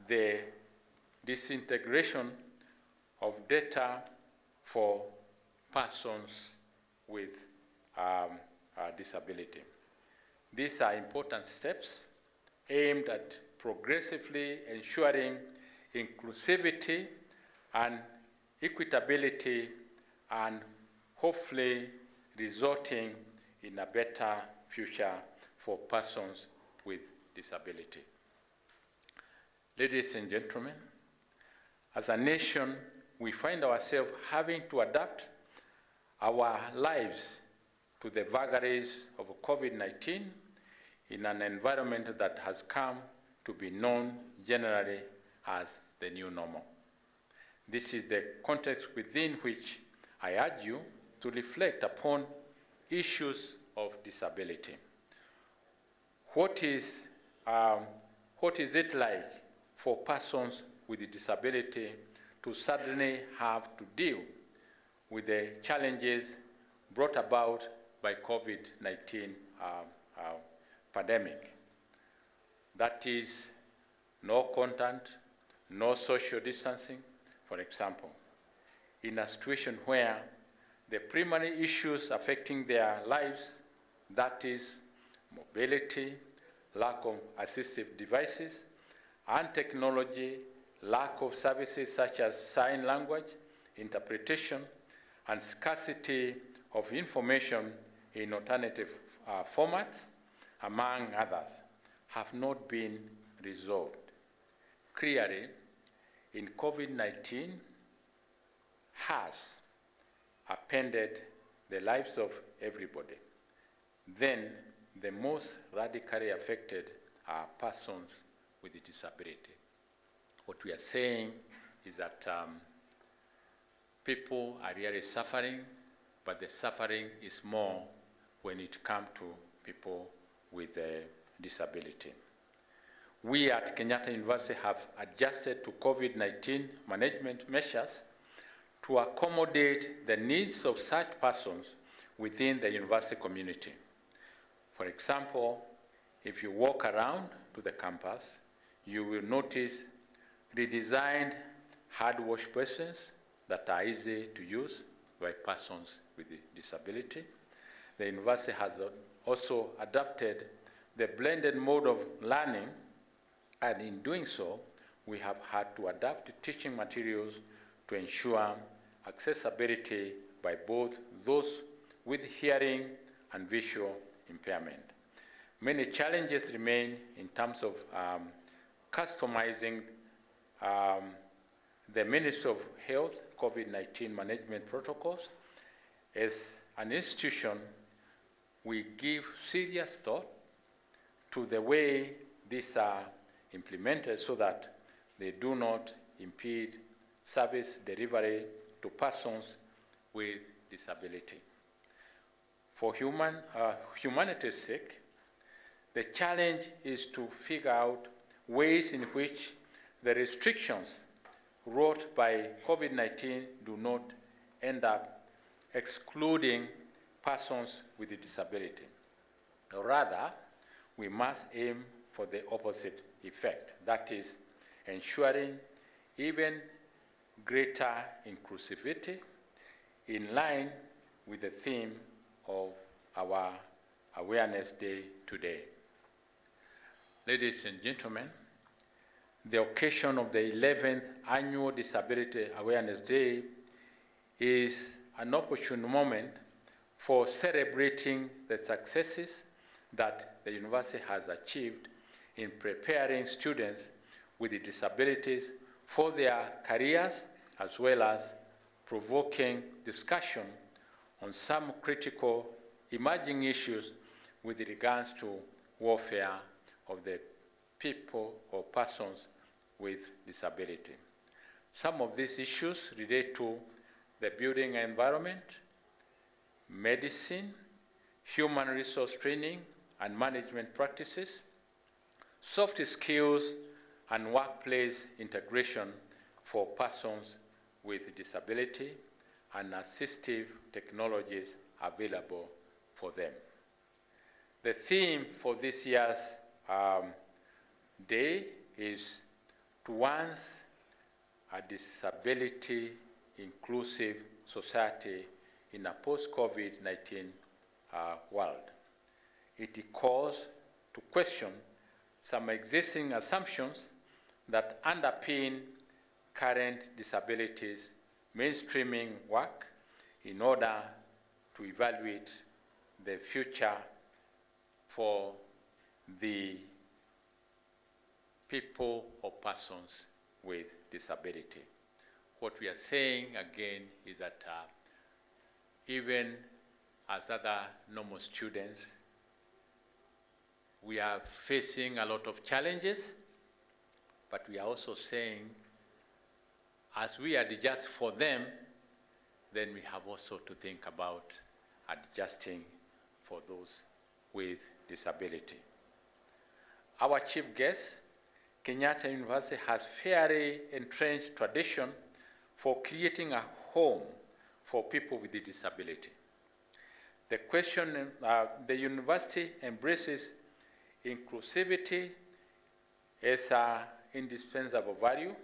the disintegration of data for persons with disability. These are important steps aimed at progressively ensuring inclusivity and equitability, and hopefully resulting in a better future for persons with disability. Ladies and gentlemen, as a nation, we find ourselves having to adapt our lives to the vagaries of COVID-19 in an environment that has come to be known generally as the new normal. This is the context within which I urge you to reflect upon issues of disability. What is it like for persons with a disability to suddenly have to deal with the challenges brought about by COVID-19 pandemic? That is, no contact, no social distancing, for example. In a situation where the primary issues affecting their lives, that is mobility, lack of assistive devices, and technology, lack of services such as sign language, interpretation, and scarcity of information in alternative formats, among others, have not been resolved. Clearly, in COVID-19 has upended the lives of everybody. Then the most radically affected are persons with a disability. What we are saying is that people are really suffering, but the suffering is more when it comes to people with a disability. We at Kenyatta University have adjusted to COVID-19 management measures to accommodate the needs of such persons within the university community. For example, if you walk around to the campus, you will notice redesigned hard wash basins that are easy to use by persons with a disability. the university has also adopted the blended mode of learning, and in doing so, we have had to adapt the teaching materials to ensure accessibility by both those with hearing and visual impairment. Many challenges remain in terms of customizing the Ministry of Health COVID-19 management protocols. As an institution, we give serious thought to the way these are implemented so that they do not impede service delivery to persons with disability. For humanity's sake, the challenge is to figure out ways in which the restrictions wrought by COVID-19 do not end up excluding persons with a disability. Rather, we must aim for the opposite effect, that is, ensuring even greater inclusivity in line with the theme of our Awareness Day today. Ladies and gentlemen, the occasion of the 11th Annual Disability Awareness Day is an opportune moment for celebrating the successes that the university has achieved in preparing students with disabilities for their careers, as well as provoking discussion on some critical emerging issues with regards to welfare of the people or persons with disability. Some of these issues relate to the building environment, medicine, human resource training and management practices, soft skills and workplace integration for persons with disability, and assistive technologies available for them. The theme for this year's day is Towards a Disability Inclusive Society in a Post-COVID-19 world. It calls to question some existing assumptions that underpin current disabilities mainstreaming work in order to evaluate the future for the people or persons with disability. What we are saying again is that even as other normal students, we are facing a lot of challenges, but we are also saying as we adjust for them, then we have also to think about adjusting for those with disability. Our chief guest, Kenyatta University, has fairly entrenched tradition for creating a home for people with a disability. The university embraces inclusivity as an indispensable value,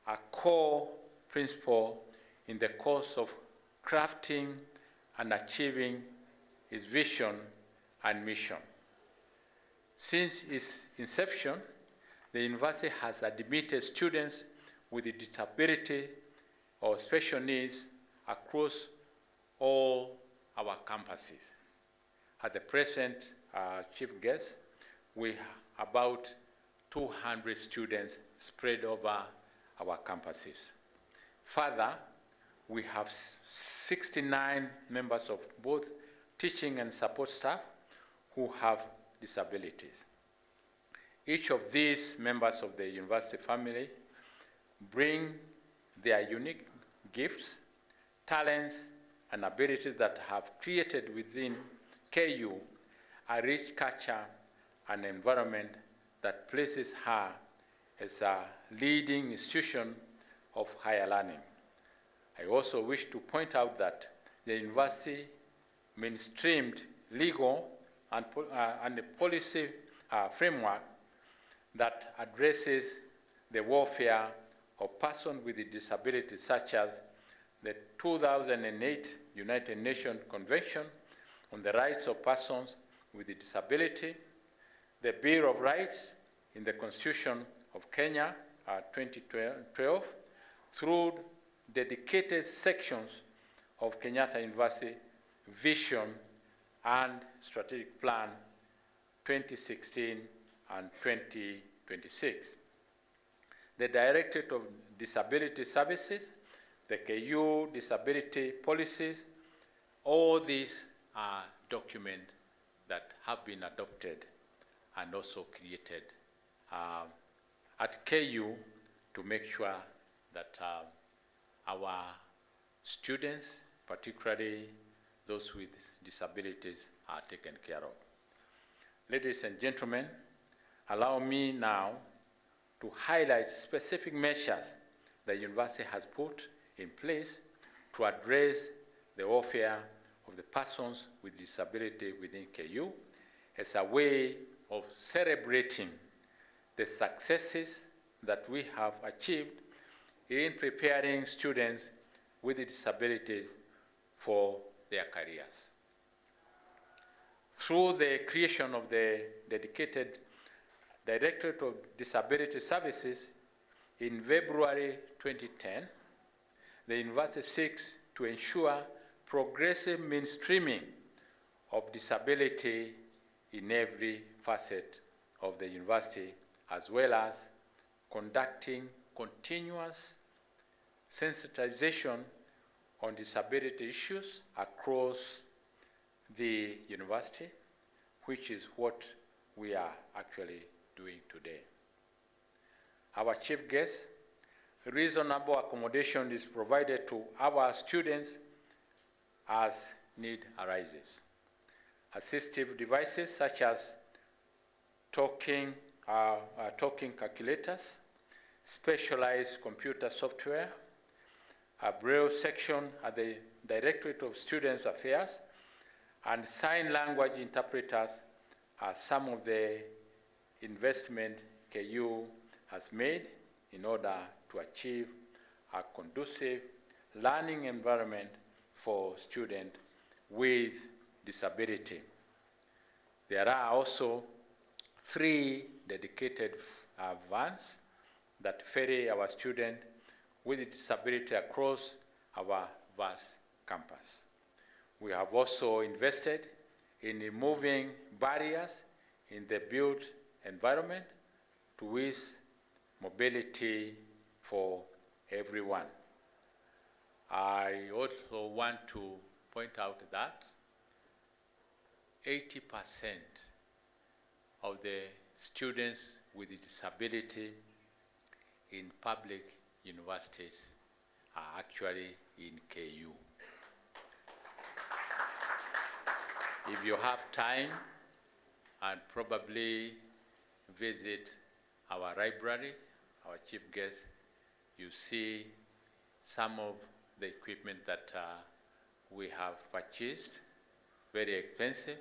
a core principle in the course of crafting and achieving its vision and mission. Since its inception, the university has admitted students with a disability or special needs across all our campuses. At the present, chief guest, we have about 200 students spread over our campuses. Further, we have 69 members of both teaching and support staff who have disabilities. Each of these members of the university family bring their unique gifts, talents, and abilities that have created within KU a rich culture and environment that places her as a leading institution of higher learning. I also wish to point out that the university mainstreamed legal and the policy framework that addresses the welfare of persons with disabilities, such as the 2008 United Nations Convention on the rights of persons with a disability, the Bill of Rights in the Constitution of Kenya, 2012, through dedicated sections of Kenyatta University Vision and Strategic Plan 2016 and 2026. The Directorate of Disability Services, the KU disability policies, all these are documents that have been adopted and also created at KU to make sure that our students, particularly those with disabilities, are taken care of. Ladies and gentlemen, allow me now to highlight specific measures the university has put in place to address the welfare of the persons with disability within KU as a way of celebrating the successes that we have achieved in preparing students with disabilities for their careers. Through the creation of the dedicated Directorate of Disability Services in February 2010, the university seeks to ensure progressive mainstreaming of disability in every facet of the university, as well as conducting continuous sensitization on disability issues across the university, which is what we are actually doing today. Our chief guest, reasonable accommodation is provided to our students as need arises. Assistive devices such as talking calculators, specialized computer software, a Braille section at the Directorate of Students Affairs, and sign language interpreters are some of the investment KU has made in order to achieve a conducive learning environment for students with disability. There are also 3 dedicated vans that ferry our students with disability across our vast campus. We have also invested in removing barriers in the built environment to ease mobility for everyone. I also want to point out that 80% of the students with disability in public universities are actually in KU. If you have time, and probably visit our library, our chief guest, you see some of the equipment that we have purchased, very expensive,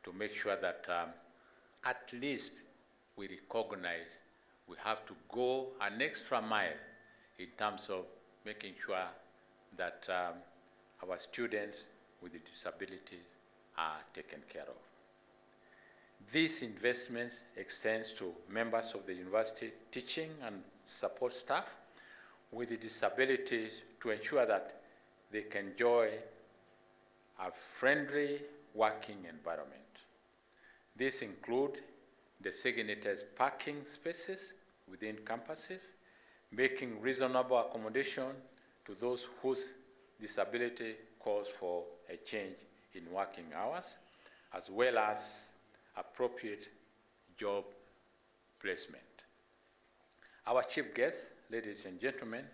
to make sure that at least we recognize we have to go an extra mile in terms of making sure that our students with disabilities are taken care of. These investments extend to members of the university teaching and support staff with disabilities to ensure that they can enjoy a friendly working environment. These include designated parking spaces within campuses, making reasonable accommodation to those whose disability calls for a change in working hours, as well as appropriate job placement. Our chief guest, ladies and gentlemen,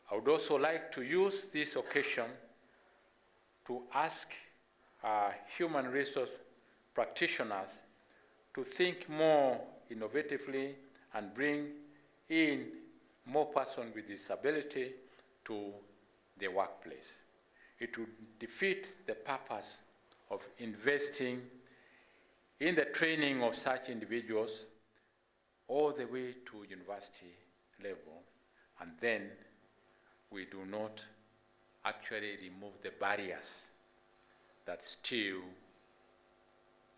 I would also like to use this occasion to ask human resource practitioners to think more innovatively and bring in more persons with disability to the workplace. It would defeat the purpose of investing in the training of such individuals all the way to university level, and then we do not actually remove the barriers that still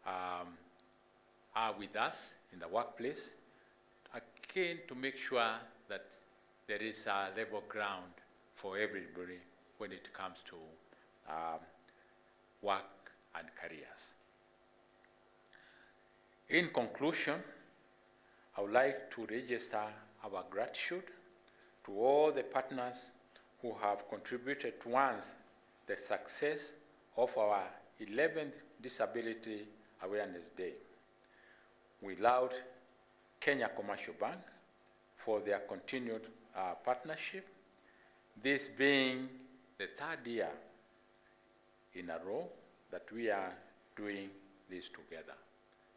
are with us in the workplace, again, to make sure that there is a level ground for everybody when it comes to work and careers. In conclusion, I would like to register our gratitude to all the partners who have contributed towards the success of our 11th Disability Awareness Day. We laud Kenya Commercial Bank for their continued partnership, this being the third year in a row that we are doing this together.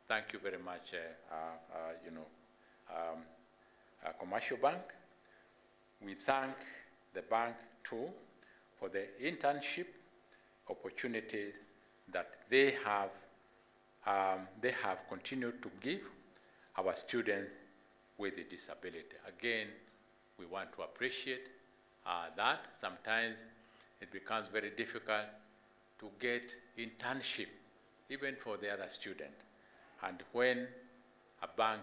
Thank you very much, Commercial Bank. We thank the bank too for the internship opportunities that they have continued to give our students with a disability. Again, we want to appreciate that. Sometimes it becomes very difficult to get internship, even for the other student. And when a bank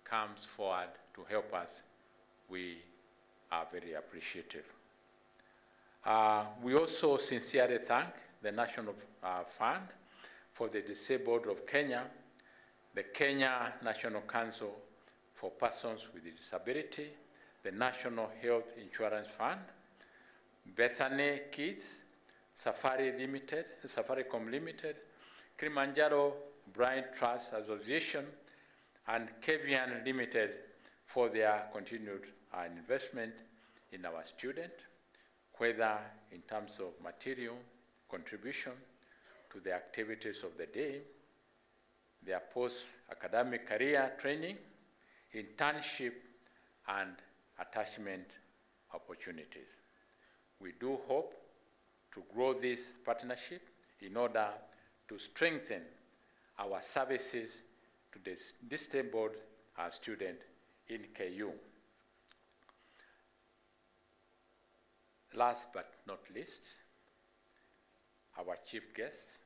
comes forward to help us, we are very appreciative. We also sincerely thank the National Fund for the Disabled of Kenya, the Kenya National Council for Persons with Disability, the National Health Insurance Fund, Bethany Kids, Safaricom Limited, Kilimanjaro Blind Trust Association, and Kevian Limited for their continued investment in our student, whether in terms of material contribution to the activities of the day, their post-academic career training, internship, and attachment opportunities. We do hope to grow this partnership in order to strengthen our services to the disabled student in KU. Last but not least, our chief guest,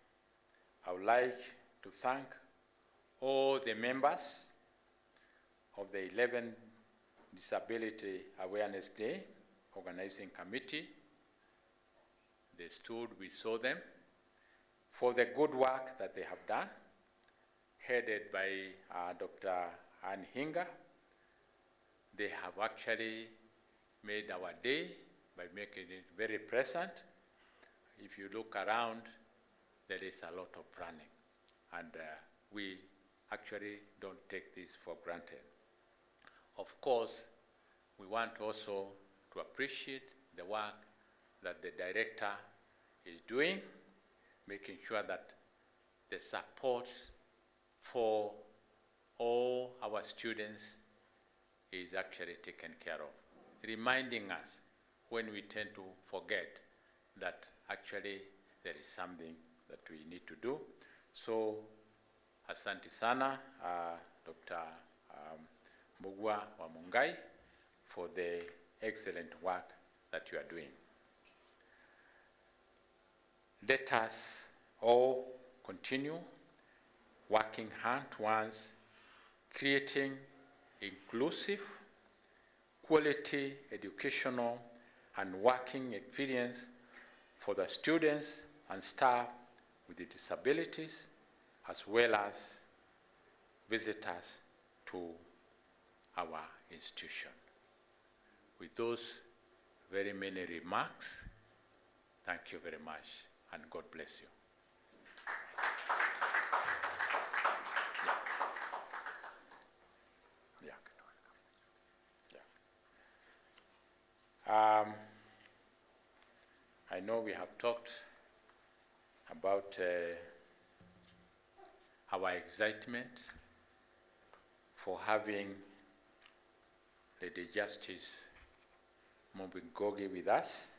I would like to thank all the members of the 11th Disability Awareness Day Organizing Committee. They stood, we saw them, for the good work that they have done, headed by Dr. Ann Hinga. They have actually made our day by making it very present. If you look around, there is a lot of planning, and we actually don't take this for granted. Of course, we want also to appreciate the work that the director is doing, making sure that the support for all our students is actually taken care of, reminding us when we tend to forget that actually there is something that we need to do. So, asante sana, Dr. Mbugua wa Mungai, for the excellent work that you are doing. Let us all continue working hand towards creating inclusive, quality educational and working experience for the students and staff with the disabilities, as well as visitors to our institution. With those very many remarks, thank you very much, and God bless you. I know we have talked about our excitement for having Lady Justice Mumbi with us.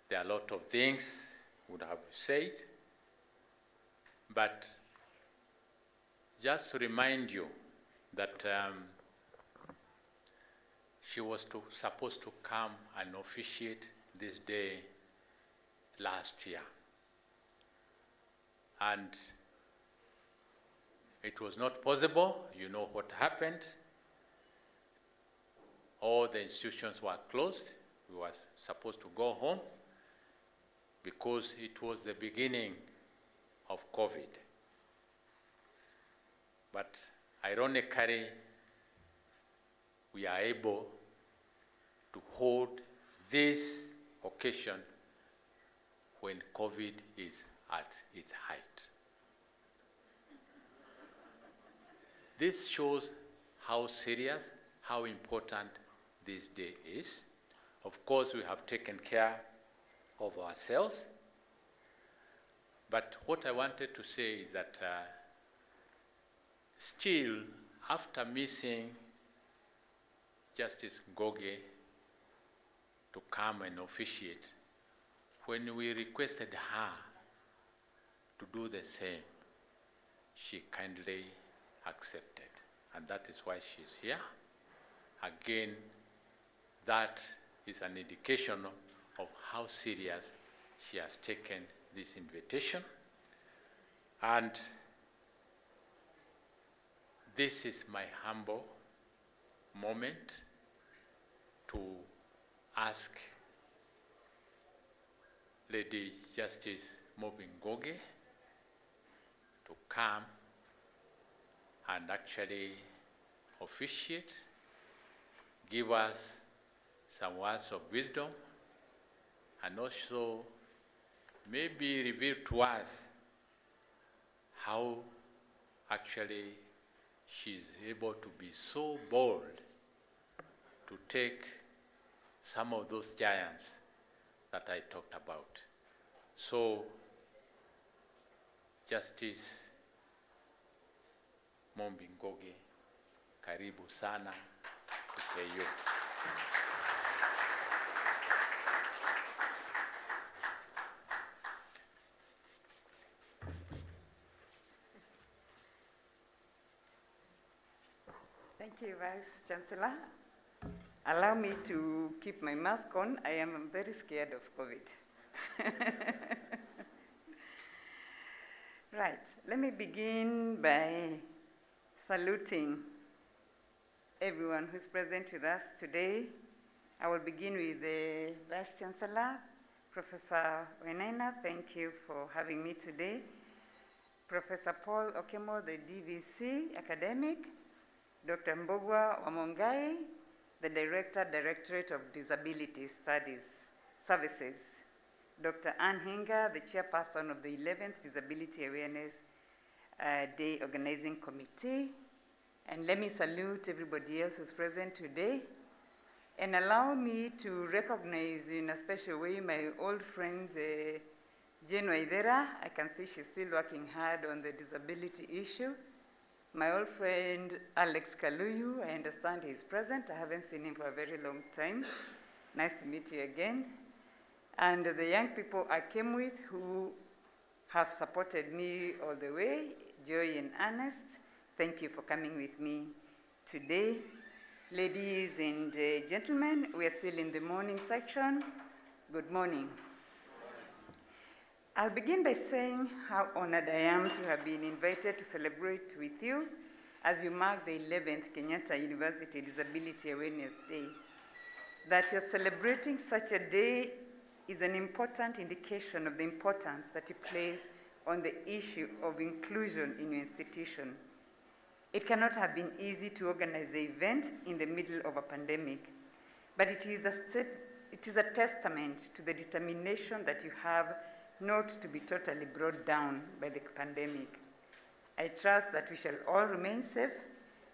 There are a lot of things we would have said, but just to remind you that she was supposed to come and officiate this day last year. And it was not possible. You know what happened. All the institutions were closed. We were supposed to go home because it was the beginning of COVID. But ironically, we are able to hold this occasion when COVID is at its height. This shows how serious, how important this day is. Of course, we have taken care of ourselves. But what I wanted to say is that still, after missing Justice Ngoge to come and officiate, when we requested her to do the same, she kindly accepted. And that is why she's here. Again, that is an indication of how serious she has taken this invitation. And this is my humble moment to ask Lady Justice Mobi Ngoge to come and actually officiate, give us some words of wisdom, and also maybe reveal to us how actually she's able to be so bold to take some of those giants that I talked about. So, Justice Mobi Ngoge, karibu sana to KU. Thank you, Vice Chancellor. Allow me to keep my mask on. I am very scared of COVID. Right, let me begin by saluting everyone who's present with us today. I will begin with the Vice Chancellor, Professor Wainaina. Thank you for having me today. Professor Paul Okemo, the DVC academic. Dr. Mbogwa Wamongai, the Director, Directorate of Disability Studies Services. Dr. Ann Hinga, the Chairperson of the 11th Disability Awareness Day Organizing Committee. And let me salute everybody else who's present today. And allow me to recognize in a special way my old friend, Jane Waithera. I can see she's still working hard on the disability issue. My old friend, Alex Kaluyu, I understand he's present. I haven't seen him for a very long time. Nice to meet you again. And the young people I came with who have supported me all the way, Joy and Ernest, thank you for coming with me today. Ladies and gentlemen, we are still in the morning section. Good morning. I'll begin by saying how honored I am to have been invited to celebrate with you as you mark the 11th Kenyatta University Disability Awareness Day. That you're celebrating such a day is an important indication of the importance that you place on the issue of inclusion in your institution. It cannot have been easy to organize the event in the middle of a pandemic, but it is a testament to the determination that you have not to be totally brought down by the pandemic. I trust that we shall all remain safe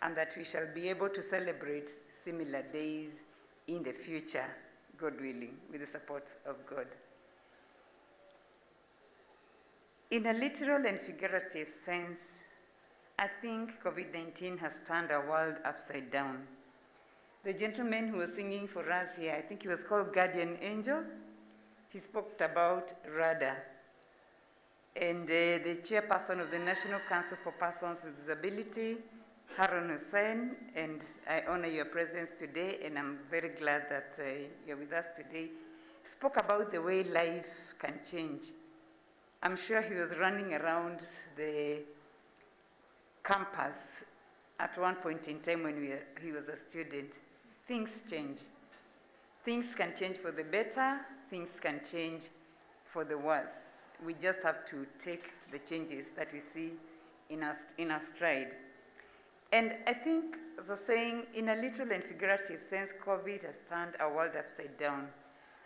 and that we shall be able to celebrate similar days in the future, God willing, with the support of God. In a literal and figurative sense, I think COVID-19 has turned our world upside down. The gentleman who was singing for us here, I think he was called Guardian Angel. He spoke about RADA. And the chairperson of the National Council for Persons with Disability, Harun Hussain, and I honor your presence today, and I'm very glad that you're with us today, spoke about the way life can change. I'm sure he was running around the campus at one point in time when he was a student. Things change. Things can change for the better, things can change for the worse. We just have to take the changes that we see in our stride. And I think, as I was saying, in a literal and figurative sense, COVID has turned our world upside down.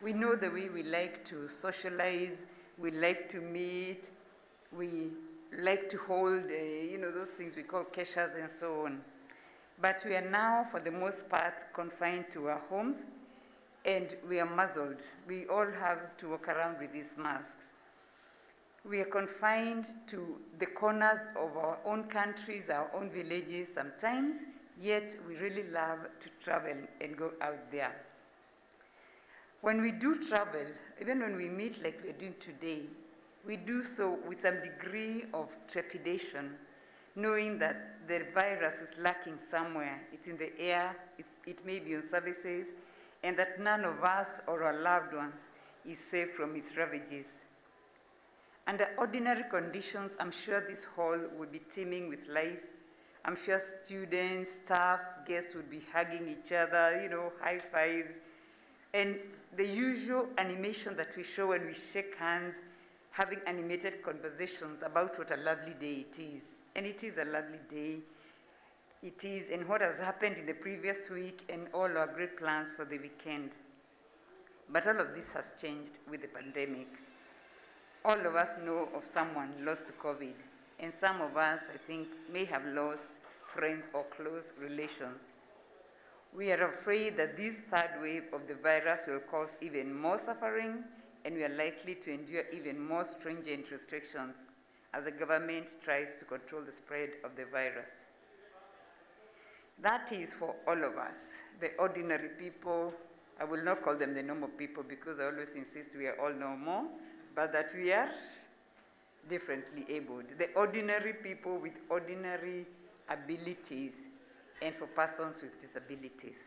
We know the way we like to socialize, we like to meet, we like to hold, those things we call keshas and so on. But we are now, for the most part, confined to our homes, and we are muzzled. We all have to walk around with these masks. We are confined to the corners of our own countries, our own villages sometimes, yet we really love to travel and go out there. When we do travel, even when we meet like we're doing today, we do so with some degree of trepidation, knowing that the virus is lurking somewhere. It's in the air, it may be on services, and that none of us or our loved ones is safe from its ravages. Under ordinary conditions, I'm sure this hall would be teeming with life. I'm sure students, staff, guests would be hugging each other, high fives, and the usual animation that we show when we shake hands, having animated conversations about what a lovely day it is. And it is a lovely day. It is, and what has happened in the previous week and all our great plans for the weekend. But all of this has changed with the pandemic. All of us know of someone lost to COVID, and some of us, I think, may have lost friends or close relations. We are afraid that this third wave of the virus will cause even more suffering, and we are likely to endure even more stringent restrictions as the government tries to control the spread of the virus. That is for all of us, the ordinary people. I will not call them the normal people because I always insist we are all normal, but that we are differently abled. The ordinary people with ordinary abilities, and for persons with disabilities.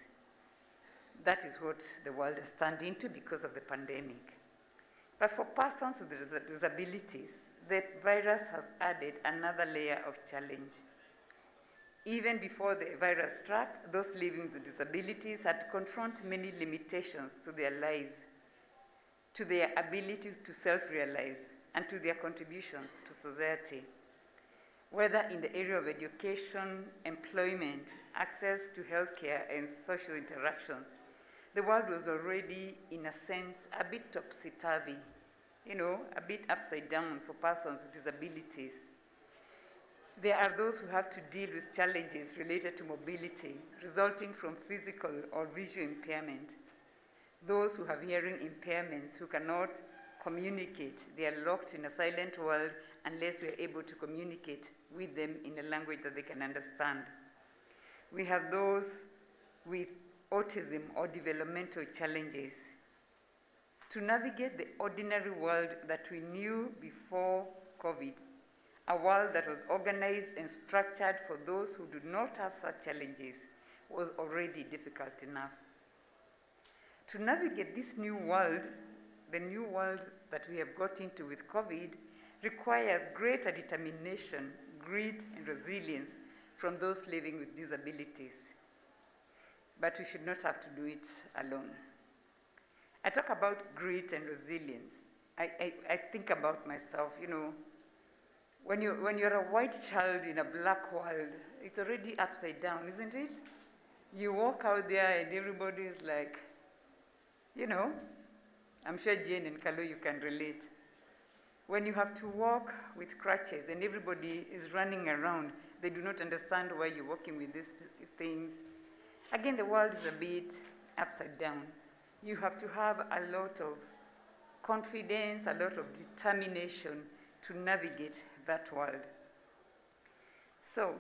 That is what the world has turned into because of the pandemic. But for persons with disabilities, the virus has added another layer of challenge. Even before the virus struck, those living with disabilities had to confront many limitations to their lives, to their ability to self-realize, and to their contributions to society. Whether in the area of education, employment, access to healthcare, and social interactions, the world was already, in a sense, a bit topsy-turvy, a bit upside down for persons with disabilities. There are those who have to deal with challenges related to mobility, resulting from physical or visual impairment. Those who have hearing impairments who cannot communicate. They are locked in a silent world unless we are able to communicate with them in a language that they can understand. We have those with autism or developmental challenges. To navigate the ordinary world that we knew before COVID, a world that was organized and structured for those who do not have such challenges, was already difficult enough. To navigate this new world, the new world that we have got into with COVID, requires greater determination, grit, and resilience from those living with disabilities. But we should not have to do it alone. I talk about grit and resilience. I think about myself, when you're a white child in a black world, it's already upside down, isn't it? You walk out there and everybody is like, I'm sure Jane and Kalu, you can relate. When you have to walk with crutches and everybody is running around, they do not understand why you're walking with these things. Again, the world is a bit upside down. You have to have a lot of confidence, a lot of determination to navigate that world. So,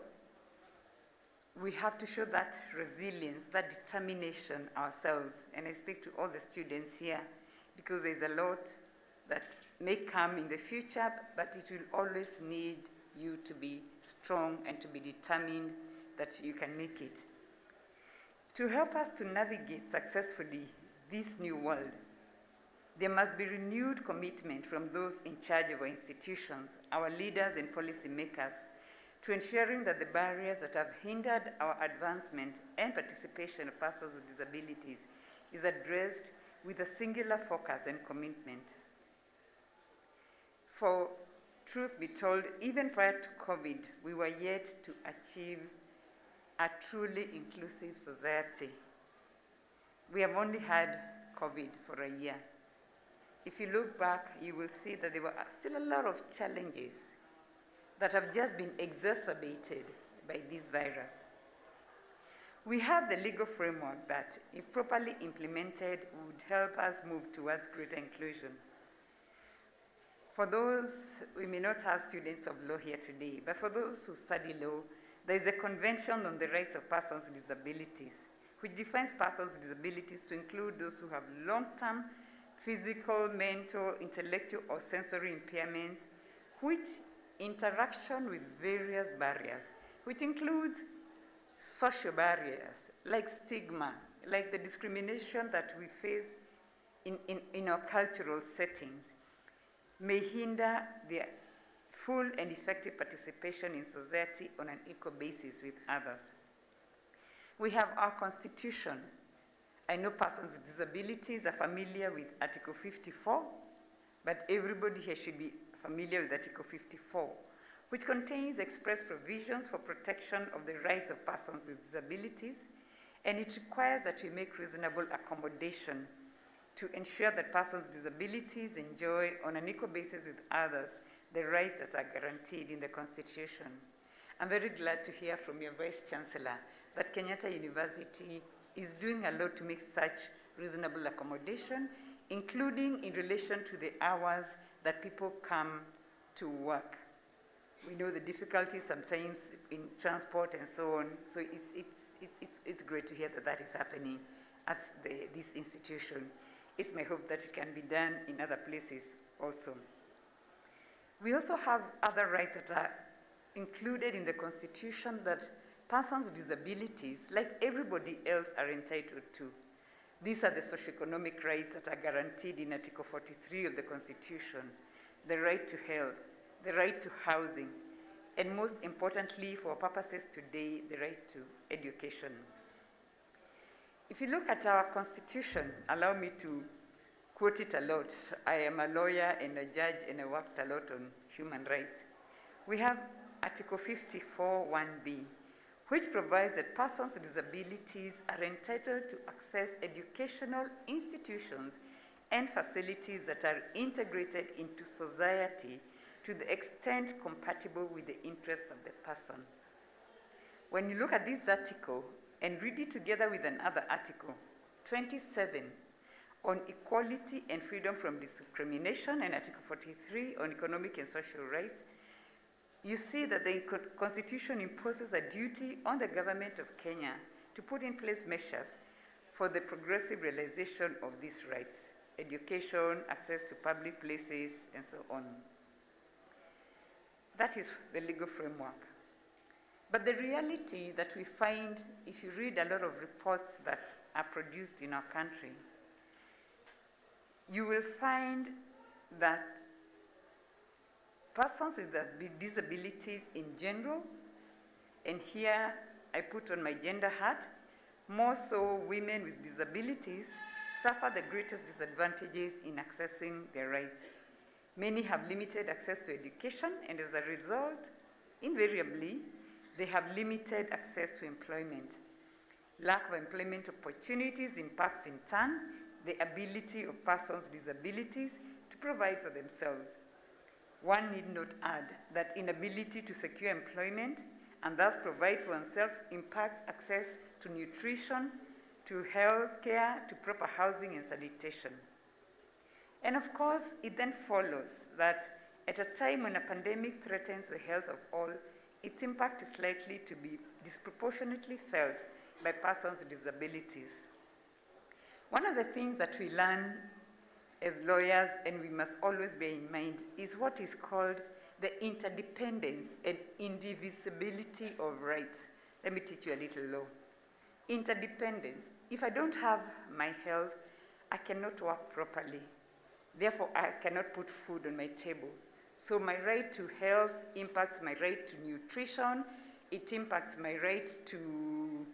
we have to show that resilience, that determination ourselves. And I speak to all the students here because there's a lot that may come in the future, but it will always need you to be strong and to be determined that you can make it. To help us to navigate successfully this new world, There must be renewed commitment from those in charge of our institutions, our leaders and policymakers, to ensuring that the barriers that have hindered our advancement and participation of persons with disabilities is addressed with a singular focus and commitment. For truth be told, even prior to COVID, we were yet to achieve a truly inclusive society. We have only had COVID for a year. If you look back, you will see that there were still a lot of challenges that have just been exacerbated by this virus. We have the legal framework that, if properly implemented, would help us move towards greater inclusion. For those, we may not have students of law here today, but for those who study law, there is a Convention on the Rights of Persons with Disabilities, which defines persons with disabilities to include those who have long-term physical, mental, intellectual, or sensory impairments, which interaction with various barriers, which includes social barriers, like stigma, like the discrimination that we face in our cultural settings, may hinder their full and effective participation in society on an equal basis with others. We have our Constitution. I know persons with disabilities are familiar with Article 54, but everybody here should be familiar with Article 54, which contains express provisions for protection of the rights of persons with disabilities, and it requires that we make reasonable accommodation to ensure that persons with disabilities enjoy, on an equal basis with others, the rights that are guaranteed in the Constitution. I'm very glad to hear from your Vice Chancellor that Kenyatta University is doing a lot to make such reasonable accommodation, including in relation to the hours that people come to work. We know the difficulties sometimes in transport and so on, so it's great to hear that that is happening at this institution. It's my hope that it can be done in other places also. We also have other rights that are included in the Constitution that persons with disabilities, like everybody else, are entitled to. These are the socio-economic rights that are guaranteed in Article 43 of the Constitution: the right to health, the right to housing, and most importantly, for our purposes today, the right to education. If you look at our Constitution, allow me to quote it a lot. I am a lawyer and a judge, and I worked a lot on human rights. We have Article 54(1)b, which provides that persons with disabilities are entitled to access educational institutions and facilities that are integrated into society to the extent compatible with the interests of the person. When you look at this article and read it together with another article, 27, on equality and freedom from discrimination, and Article 43 on economic and social rights, you see that the Constitution imposes a duty on the government of Kenya to put in place measures for the progressive realization of these rights: education, access to public places, and so on. That is the legal framework. But the reality that we find, if you read a lot of reports that are produced in our country, you will find that persons with disabilities in general, and here I put on my gender hat, more so women with disabilities, suffer the greatest disadvantages in accessing their rights. Many have limited access to education, and as a result, invariably, they have limited access to employment. Lack of employment opportunities impacts in turn the ability of persons with disabilities to provide for themselves. One need not add that inability to secure employment and thus provide for oneself impacts access to nutrition, to health care, to proper housing and sanitation. And of course, it then follows that at a time when a pandemic threatens the health of all, its impact is likely to be disproportionately felt by persons with disabilities. One of the things that we learn as lawyers, and we must always bear in mind, is what is called the interdependence and indivisibility of rights. Let me teach you a little law. Interdependence. If I don't have my health, I cannot work properly. Therefore, I cannot put food on my table. So my right to health impacts my right to nutrition. It impacts my right to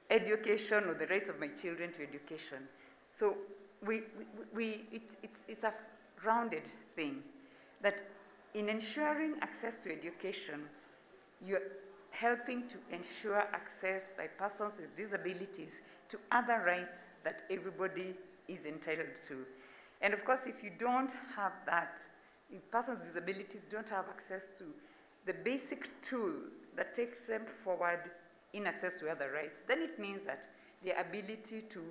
education, or the rights of my children to education. So it's a rounded thing, that in ensuring access to education, you're helping to ensure access by persons with disabilities to other rights that everybody is entitled to. And of course, if you don't have that, if persons with disabilities don't have access to the basic tool that takes them forward in access to other rights, then it means that their ability to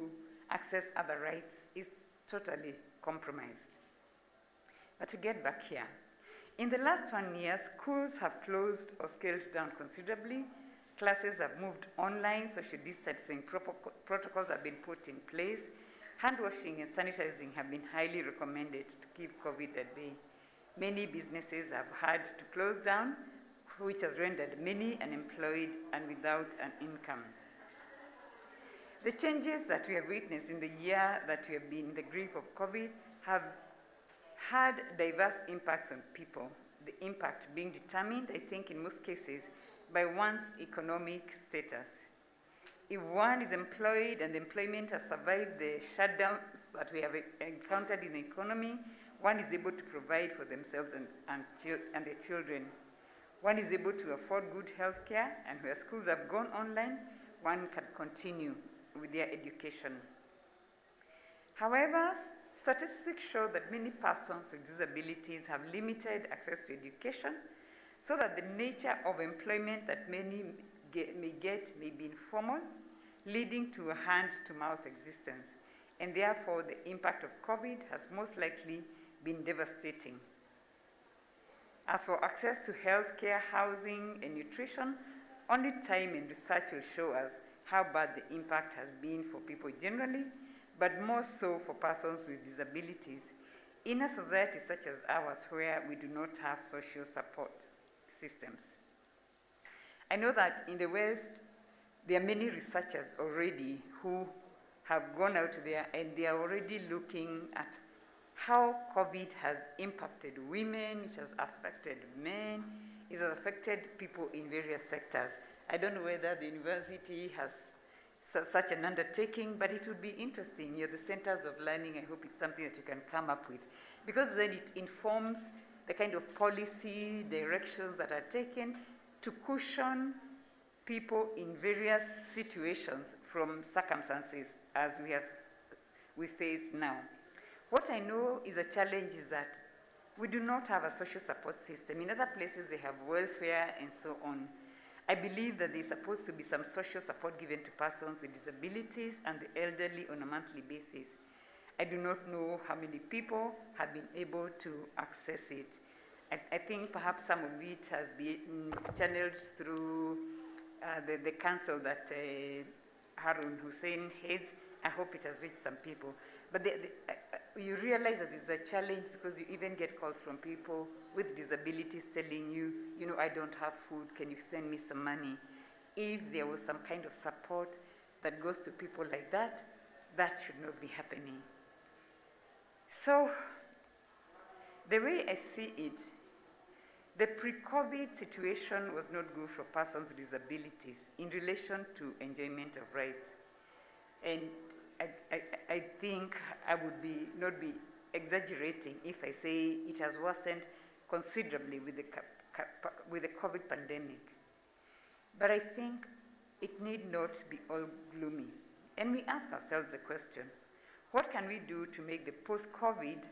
access other rights is totally compromised. But to get back here, in the last 1 year, schools have closed or scaled down considerably. Classes have moved online, social distancing protocols have been put in place. Hand washing and sanitizing have been highly recommended to keep COVID at bay. Many businesses have had to close down, which has rendered many unemployed and without an income. The changes that we have witnessed in the year that we have been in the grip of COVID have had diverse impacts on people, the impact being determined, I think, in most cases, by one's economic status. If one is employed and employment has survived the shutdowns that we have encountered in the economy, one is able to provide for themselves and their children. One is able to afford good health care, and where schools have gone online, one can continue with their education. However, statistics show that many persons with disabilities have limited access to education, so that the nature of employment that many may get may be informal, leading to a hand-to-mouth existence. And therefore, the impact of COVID has most likely been devastating. As for access to health care, housing, and nutrition, only time and research will show us how bad the impact has been for people generally, but more so for persons with disabilities in a society such as ours, where we do not have social support systems. I know that in the West, there are many researchers already who have gone out there, and they are already looking at how COVID has impacted women, it has affected men, it has affected people in various sectors. I don't know whether the university has such an undertaking, but it would be interesting. You're the centers of learning. I hope it's something that you can come up with, because then it informs the kind of policy directions that are taken to cushion people in various situations from circumstances as we face now. What I know is a challenge is that we do not have a social support system. In other places, they have welfare and so on. I believe that there's supposed to be some social support given to persons with disabilities and the elderly on a monthly basis. I do not know how many people have been able to access it. I think perhaps some of it has been channeled through the council that Harun Hussein heads. I hope it has reached some people. But you realize that it's a challenge, because you even get calls from people with disabilities telling you, you know, I don't have food, can you send me some money? If there was some kind of support that goes to people like that, that should not be happening. So, the way I see it, the pre-COVID situation was not good for persons with disabilities in relation to enjoyment of rights. And I think I would not be exaggerating if I say it has worsened considerably with the COVID pandemic. But I think it need not be all gloomy. And we ask ourselves the question, what can we do to make the post-COVID,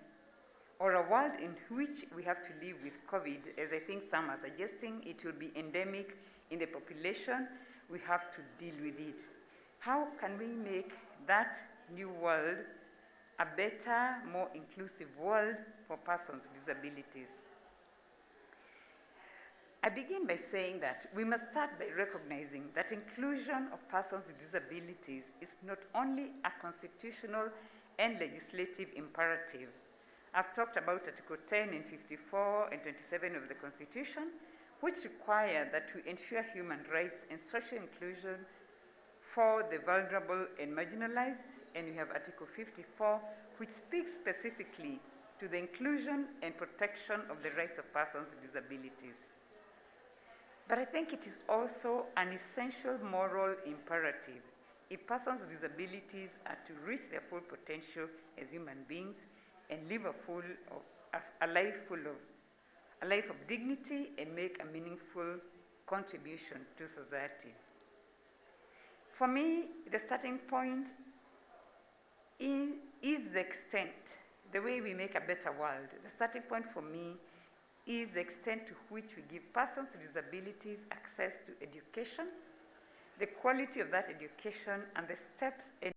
or a world in which we have to live with COVID, as I think some are suggesting it will be endemic in the population, we have to deal with it. How can we make that new world a better, more inclusive world for persons with disabilities? I begin by saying that we must start by recognizing that inclusion of persons with disabilities is not only a constitutional and legislative imperative. I've talked about Article 10 and 54 and 27 of the Constitution, which require that we ensure human rights and social inclusion for the vulnerable and marginalized, and we have Article 54, which speaks specifically to the inclusion and protection of the rights of persons with disabilities. But I think it is also an essential moral imperative if persons with disabilities are to reach their full potential as human beings and live a life of dignity and make a meaningful contribution to society. For me, the starting point is the extent, the way we make a better world. The starting point for me is the extent to which we give persons with disabilities access to education, the quality of that education, and the steps and